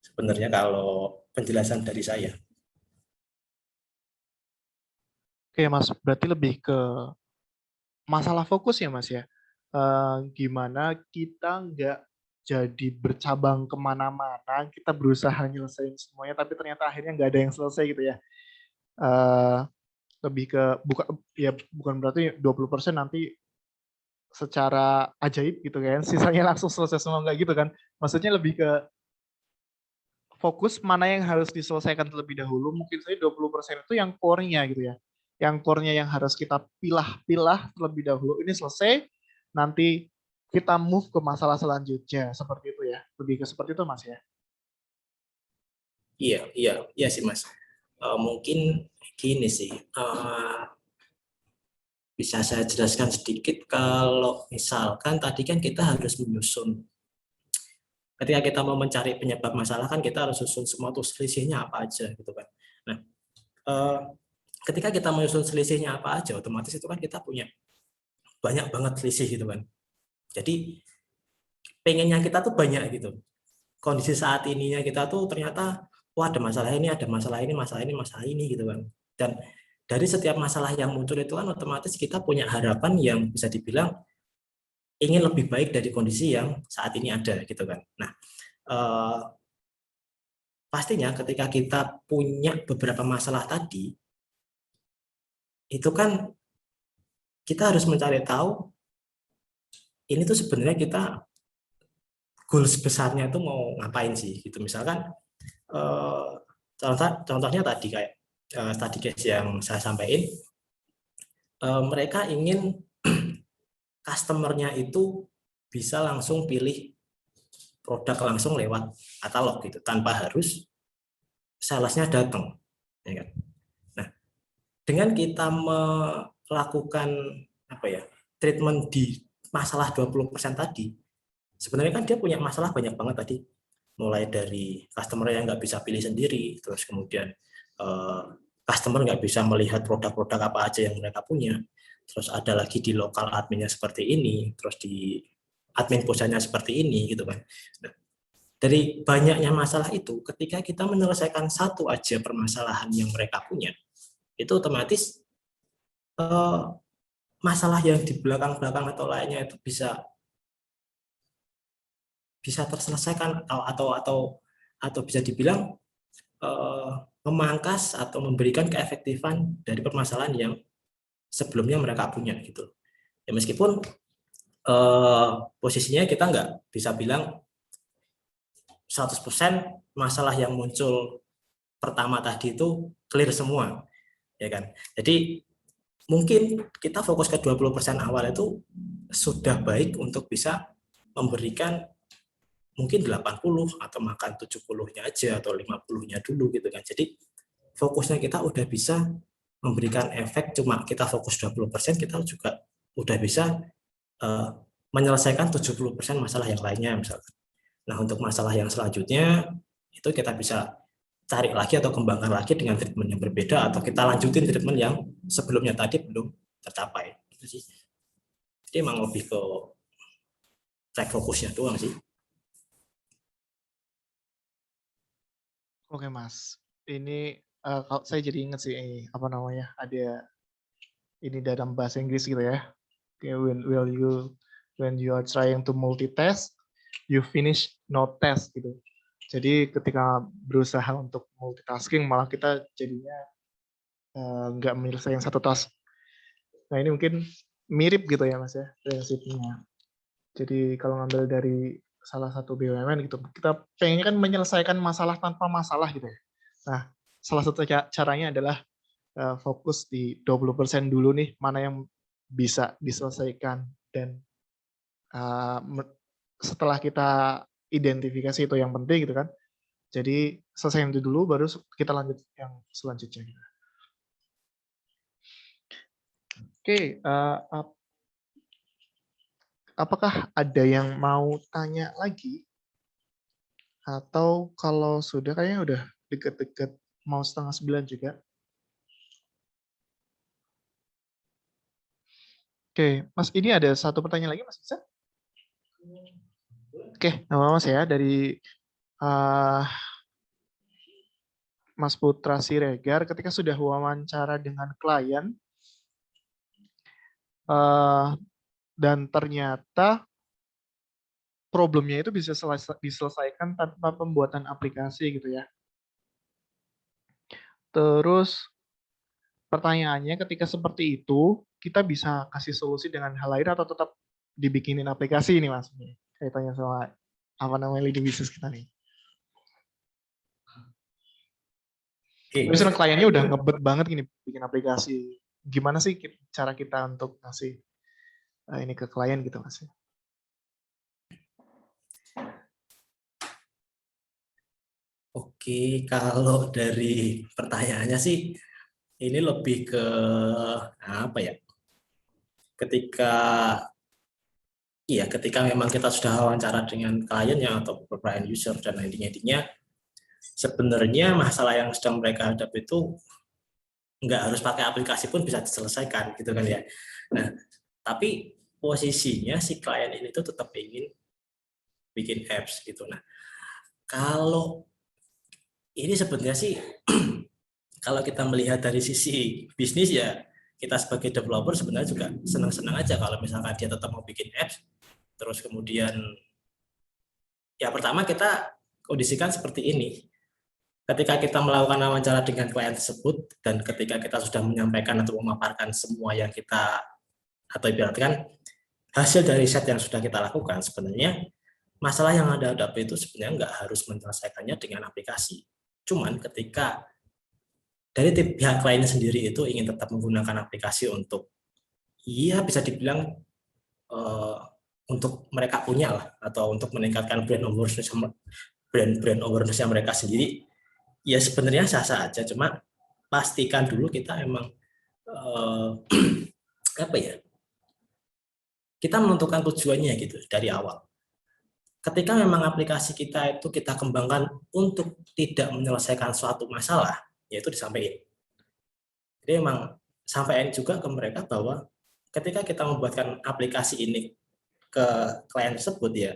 sebenarnya kalau penjelasan dari saya. Oke Mas, berarti lebih ke masalah fokus ya Mas ya. Gimana kita nggak jadi bercabang kemana-mana, kita berusaha nyelesain semuanya, tapi ternyata akhirnya nggak ada yang selesai gitu ya. lebih ke bukan berarti 20% nanti secara ajaib gitu kan, sisanya langsung selesai semua, enggak gitu kan. Maksudnya lebih ke fokus mana yang harus diselesaikan terlebih dahulu, mungkin saja 20% itu yang core-nya gitu ya. Yang core-nya yang harus kita pilah-pilah terlebih dahulu, ini selesai, nanti kita move ke masalah selanjutnya, seperti itu ya. Lebih ke seperti itu Mas ya. Iya sih Mas. Mungkin gini sih, bisa saya jelaskan sedikit kalau misalkan tadi kan kita harus menyusun. Ketika kita mau mencari penyebab masalah kan kita harus susun semua tuh selisihnya apa aja gitu kan. Nah, eh, ketika kita menyusun selisihnya apa aja, otomatis itu kan kita punya banyak banget selisih gitu kan. Jadi pengennya kita tuh banyak gitu. Kondisi saat ininya kita tuh ternyata wah ada masalah ini, ada masalah ini, masalah ini, masalah ini gitu kan. Dan dari setiap masalah yang muncul itu kan otomatis kita punya harapan yang bisa dibilang ingin lebih baik dari kondisi yang saat ini ada gitu kan. Nah, eh, pastinya ketika kita punya beberapa masalah tadi, itu kan kita harus mencari tahu ini tuh sebenarnya kita goals besarnya itu mau ngapain sih gitu. Misalkan contohnya tadi kayak tadi case yang saya sampaikan, mereka ingin customer-nya itu bisa langsung pilih produk langsung lewat katalog gitu tanpa harus salesnya datang, ya kan? Nah, dengan kita melakukan apa ya treatment di masalah 20% tadi, sebenarnya kan dia punya masalah banyak banget tadi, mulai dari customer yang nggak bisa pilih sendiri, terus kemudian customer nggak bisa melihat produk-produk apa aja yang mereka punya, terus ada lagi di lokal adminnya seperti ini, terus di admin pusatnya seperti ini gitu kan. Nah, dari banyaknya masalah itu, ketika kita menyelesaikan satu aja permasalahan yang mereka punya, itu otomatis eh, masalah yang di belakang-belakang atau lainnya itu bisa bisa terselesaikan atau bisa dibilang memangkas atau memberikan keefektifan dari permasalahan yang sebelumnya mereka punya gitu. Ya meskipun posisinya kita nggak bisa bilang 100% masalah yang muncul pertama tadi itu clear semua, ya kan. Jadi mungkin kita fokus ke 20% awal itu sudah baik untuk bisa memberikan mungkin 80 atau makan 70-nya aja atau 50-nya dulu gitu kan. Jadi fokusnya kita udah bisa memberikan efek, cuma kita fokus 20%, kita juga udah bisa uh, menyelesaikan 70% masalah yang lainnya misalkan. Nah, untuk masalah yang selanjutnya itu kita bisa cari lagi atau kembangkan lagi dengan treatment yang berbeda atau kita lanjutin treatment yang sebelumnya tadi belum tercapai. Gitu sih. Jadi emang lebih ke track fokusnya doang sih. Oke Mas, ini kalau saya jadi ingat sih apa namanya, ada ini dalam bahasa Inggris gitu ya. When you are trying to multitask, you finish no task gitu. Jadi ketika berusaha untuk multitasking malah kita jadinya nggak menyelesaikan satu task. Nah ini mungkin mirip gitu ya Mas ya prinsipnya. Jadi kalau ngambil dari salah satu BUMN gitu, kita pengennya kan menyelesaikan masalah tanpa masalah gitu ya. Nah, salah satu caranya adalah fokus di 20% dulu nih, mana yang bisa diselesaikan. Dan setelah kita identifikasi itu yang penting gitu kan, jadi selesai itu dulu, baru kita lanjut yang selanjutnya. Oke, apakah ada yang mau tanya lagi? Atau kalau sudah kayaknya udah deket-deket mau 8:30 juga. Oke, Mas, ini ada satu pertanyaan lagi, Mas, bisa? Oke, nama Mas ya, dari Mas Putra Siregar, ketika sudah wawancara dengan klien, dan ternyata problemnya itu bisa diselesaikan tanpa pembuatan aplikasi gitu ya. Terus pertanyaannya ketika seperti itu, kita bisa kasih solusi dengan hal lain atau tetap dibikinin aplikasi ini Mas? Kaitannya sama apa namanya leading bisnis kita nih. Misalnya kliennya udah ngebet banget gini bikin aplikasi. Gimana sih cara kita untuk ngasih ini ke klien gitu Mas? Oke, kalau dari pertanyaannya sih ini lebih ke apa ya? Ketika memang kita sudah wawancara dengan kliennya atau beberapa end user dan intinya sebenarnya masalah yang sedang mereka hadapi itu nggak harus pakai aplikasi pun bisa diselesaikan gitu kan ya. Nah, tapi posisinya si klien ini tuh tetap ingin bikin apps gitu. Nah, kalau ini sebenarnya sih kalau kita melihat dari sisi bisnis ya kita sebagai developer sebenarnya juga senang-senang aja kalau misalkan dia tetap mau bikin apps terus kemudian ya pertama kita kondisikan seperti ini. Ketika kita melakukan wawancara dengan klien tersebut dan ketika kita sudah menyampaikan atau memaparkan semua yang kita atau ibaratkan hasil dari riset yang sudah kita lakukan, sebenarnya masalah yang Anda hadapi itu sebenarnya nggak harus menyelesaikannya dengan aplikasi. Cuman ketika dari pihak kliennya sendiri itu ingin tetap menggunakan aplikasi untuk, iya bisa dibilang untuk mereka punya lah, atau untuk meningkatkan brand awareness mereka sendiri, ya sebenarnya sah-sah aja. Cuma pastikan dulu kita emang apa ya? Kita menentukan tujuannya gitu dari awal. Ketika memang aplikasi kita itu kita kembangkan untuk tidak menyelesaikan suatu masalah, yaitu disampaikan. Jadi memang sampaikan juga ke mereka bahwa ketika kita membuatkan aplikasi ini ke klien tersebut ya,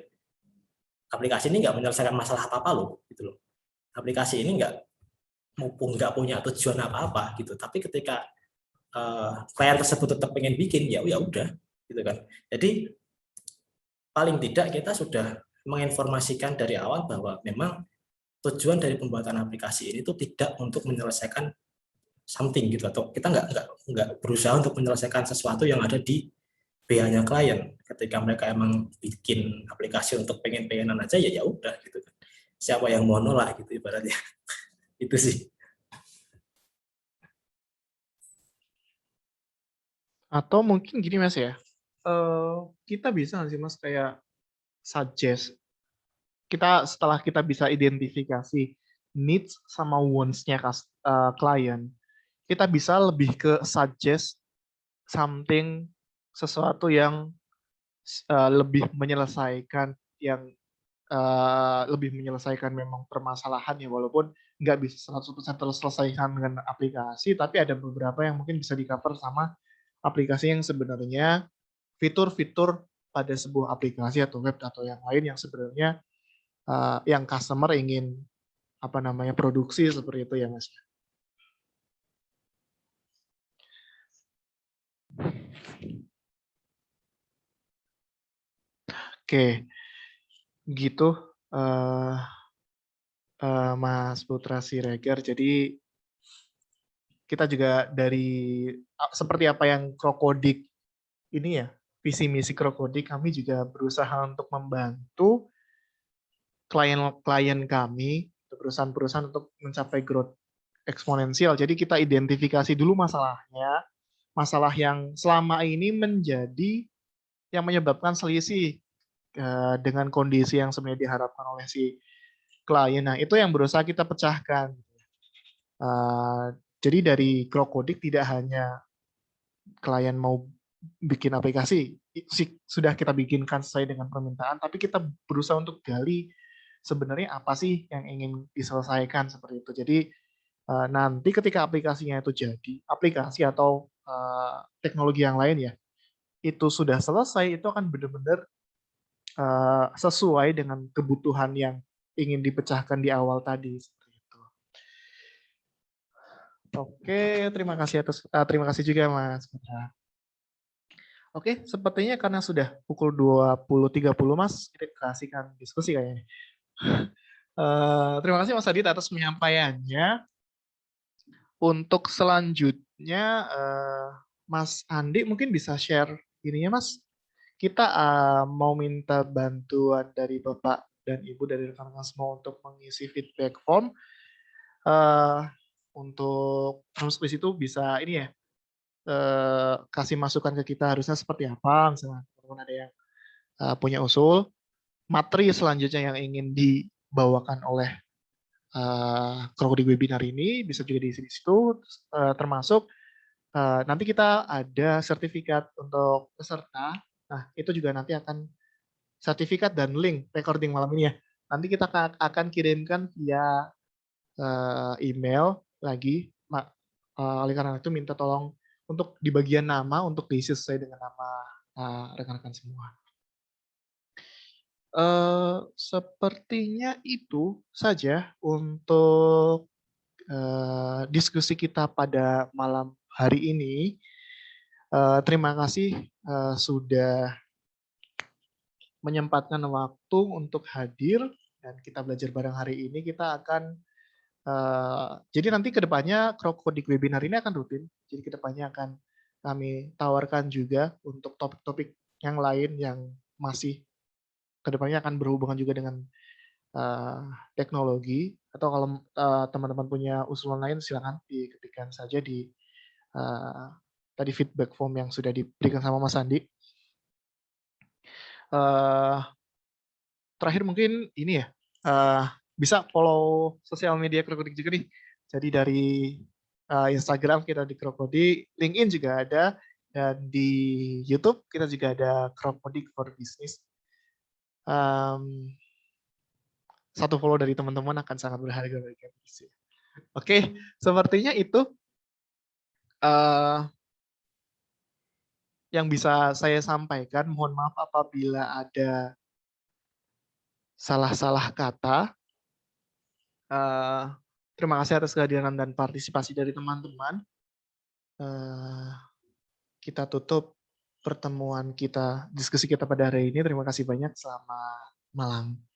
aplikasi ini nggak menyelesaikan masalah apa-apa loh, gitu loh. Aplikasi ini nggak punya tujuan apa-apa gitu. Tapi ketika klien tersebut tetap pengen bikin, ya udah, gitu kan. Jadi paling tidak kita sudah menginformasikan dari awal bahwa memang tujuan dari pembuatan aplikasi ini itu tidak untuk menyelesaikan something gitu, atau kita nggak berusaha untuk menyelesaikan sesuatu yang ada di BA-nya klien. Ketika mereka emang bikin aplikasi untuk pengen-pengenan aja ya udah gitu kan. Siapa yang mau nolak gitu ibaratnya. Itu sih. Atau mungkin gini Mas ya, kita bisa nggak sih Mas kayak suggest, setelah kita bisa identifikasi needs sama wants-nya klien, kita bisa lebih ke suggest something, sesuatu yang lebih menyelesaikan memang permasalahan ya, walaupun nggak bisa 100% terselesaikan dengan aplikasi, tapi ada beberapa yang mungkin bisa di-cover sama aplikasi yang sebenarnya fitur-fitur pada sebuah aplikasi atau web atau yang lain yang sebenarnya yang customer ingin produksi seperti itu ya Mas. Oke, gitu Mas Putra Siregar. Jadi kita juga dari seperti apa yang Krokodik ini ya, visi misi Krokodik, kami juga berusaha untuk membantu klien-klien kami, perusahaan-perusahaan untuk mencapai growth eksponensial. Jadi kita identifikasi dulu masalahnya, masalah yang selama ini menjadi yang menyebabkan selisih dengan kondisi yang sebenarnya diharapkan oleh si klien. Nah, itu yang berusaha kita pecahkan. Jadi dari Krokodik tidak hanya klien mau bikin aplikasi, sudah kita bikinkan sesuai dengan permintaan, tapi kita berusaha untuk gali sebenarnya apa sih yang ingin diselesaikan seperti itu. Jadi nanti ketika aplikasinya itu jadi, aplikasi atau teknologi yang lain ya, itu sudah selesai, itu akan benar-benar sesuai dengan kebutuhan yang ingin dipecahkan di awal tadi. Oke, terima kasih juga Mas. Oke, sepertinya karena sudah pukul 20.30 Mas, kita kasihkan diskusi kayaknya. Terima kasih Mas Adit atas penyampaiannya. Untuk selanjutnya selanjutnya Mas Andi mungkin bisa share ininya Mas. Kita mau minta bantuan dari Bapak dan Ibu dari rekan-rekan semua untuk mengisi feedback form. Untuk terus di situ bisa ini ya, kasih masukan ke kita harusnya seperti apa. Misalnya teman-teman ada yang punya usul, materi selanjutnya yang ingin dibawakan oleh Krokodik webinar ini bisa juga diisi di situ, termasuk nanti kita ada sertifikat untuk peserta. Nah, itu juga nanti akan sertifikat dan link recording malam ini ya. Nanti kita akan kirimkan via email lagi. Oleh karena itu minta tolong untuk di bagian nama untuk diisi sesuai dengan nama rekan-rekan semua. Sepertinya itu saja untuk diskusi kita pada malam hari ini. Terima kasih sudah menyempatkan waktu untuk hadir dan kita belajar bareng hari ini. Kita akan jadi nanti kedepannya Krokodik webinar ini akan rutin. Jadi kedepannya akan kami tawarkan juga untuk topik-topik yang lain yang masih kedepannya akan berhubungan juga dengan teknologi. Atau kalau teman-teman punya usulan lain silakan diketikkan saja di tadi feedback form yang sudah diberikan sama Mas Andi. Terakhir mungkin ini ya, bisa follow sosial media Krokodik juga nih. Jadi dari Instagram kita di Krokodik, LinkedIn juga ada, dan di YouTube kita juga ada Krokodik for Business. Satu follow dari teman-teman akan sangat berharga bagi kami. Oke, sepertinya itu yang bisa saya sampaikan. Mohon maaf apabila ada salah-salah kata. Terima kasih atas kehadiran dan partisipasi dari teman-teman. Kita tutup pertemuan kita, diskusi kita pada hari ini. Terima kasih banyak. Selamat malam.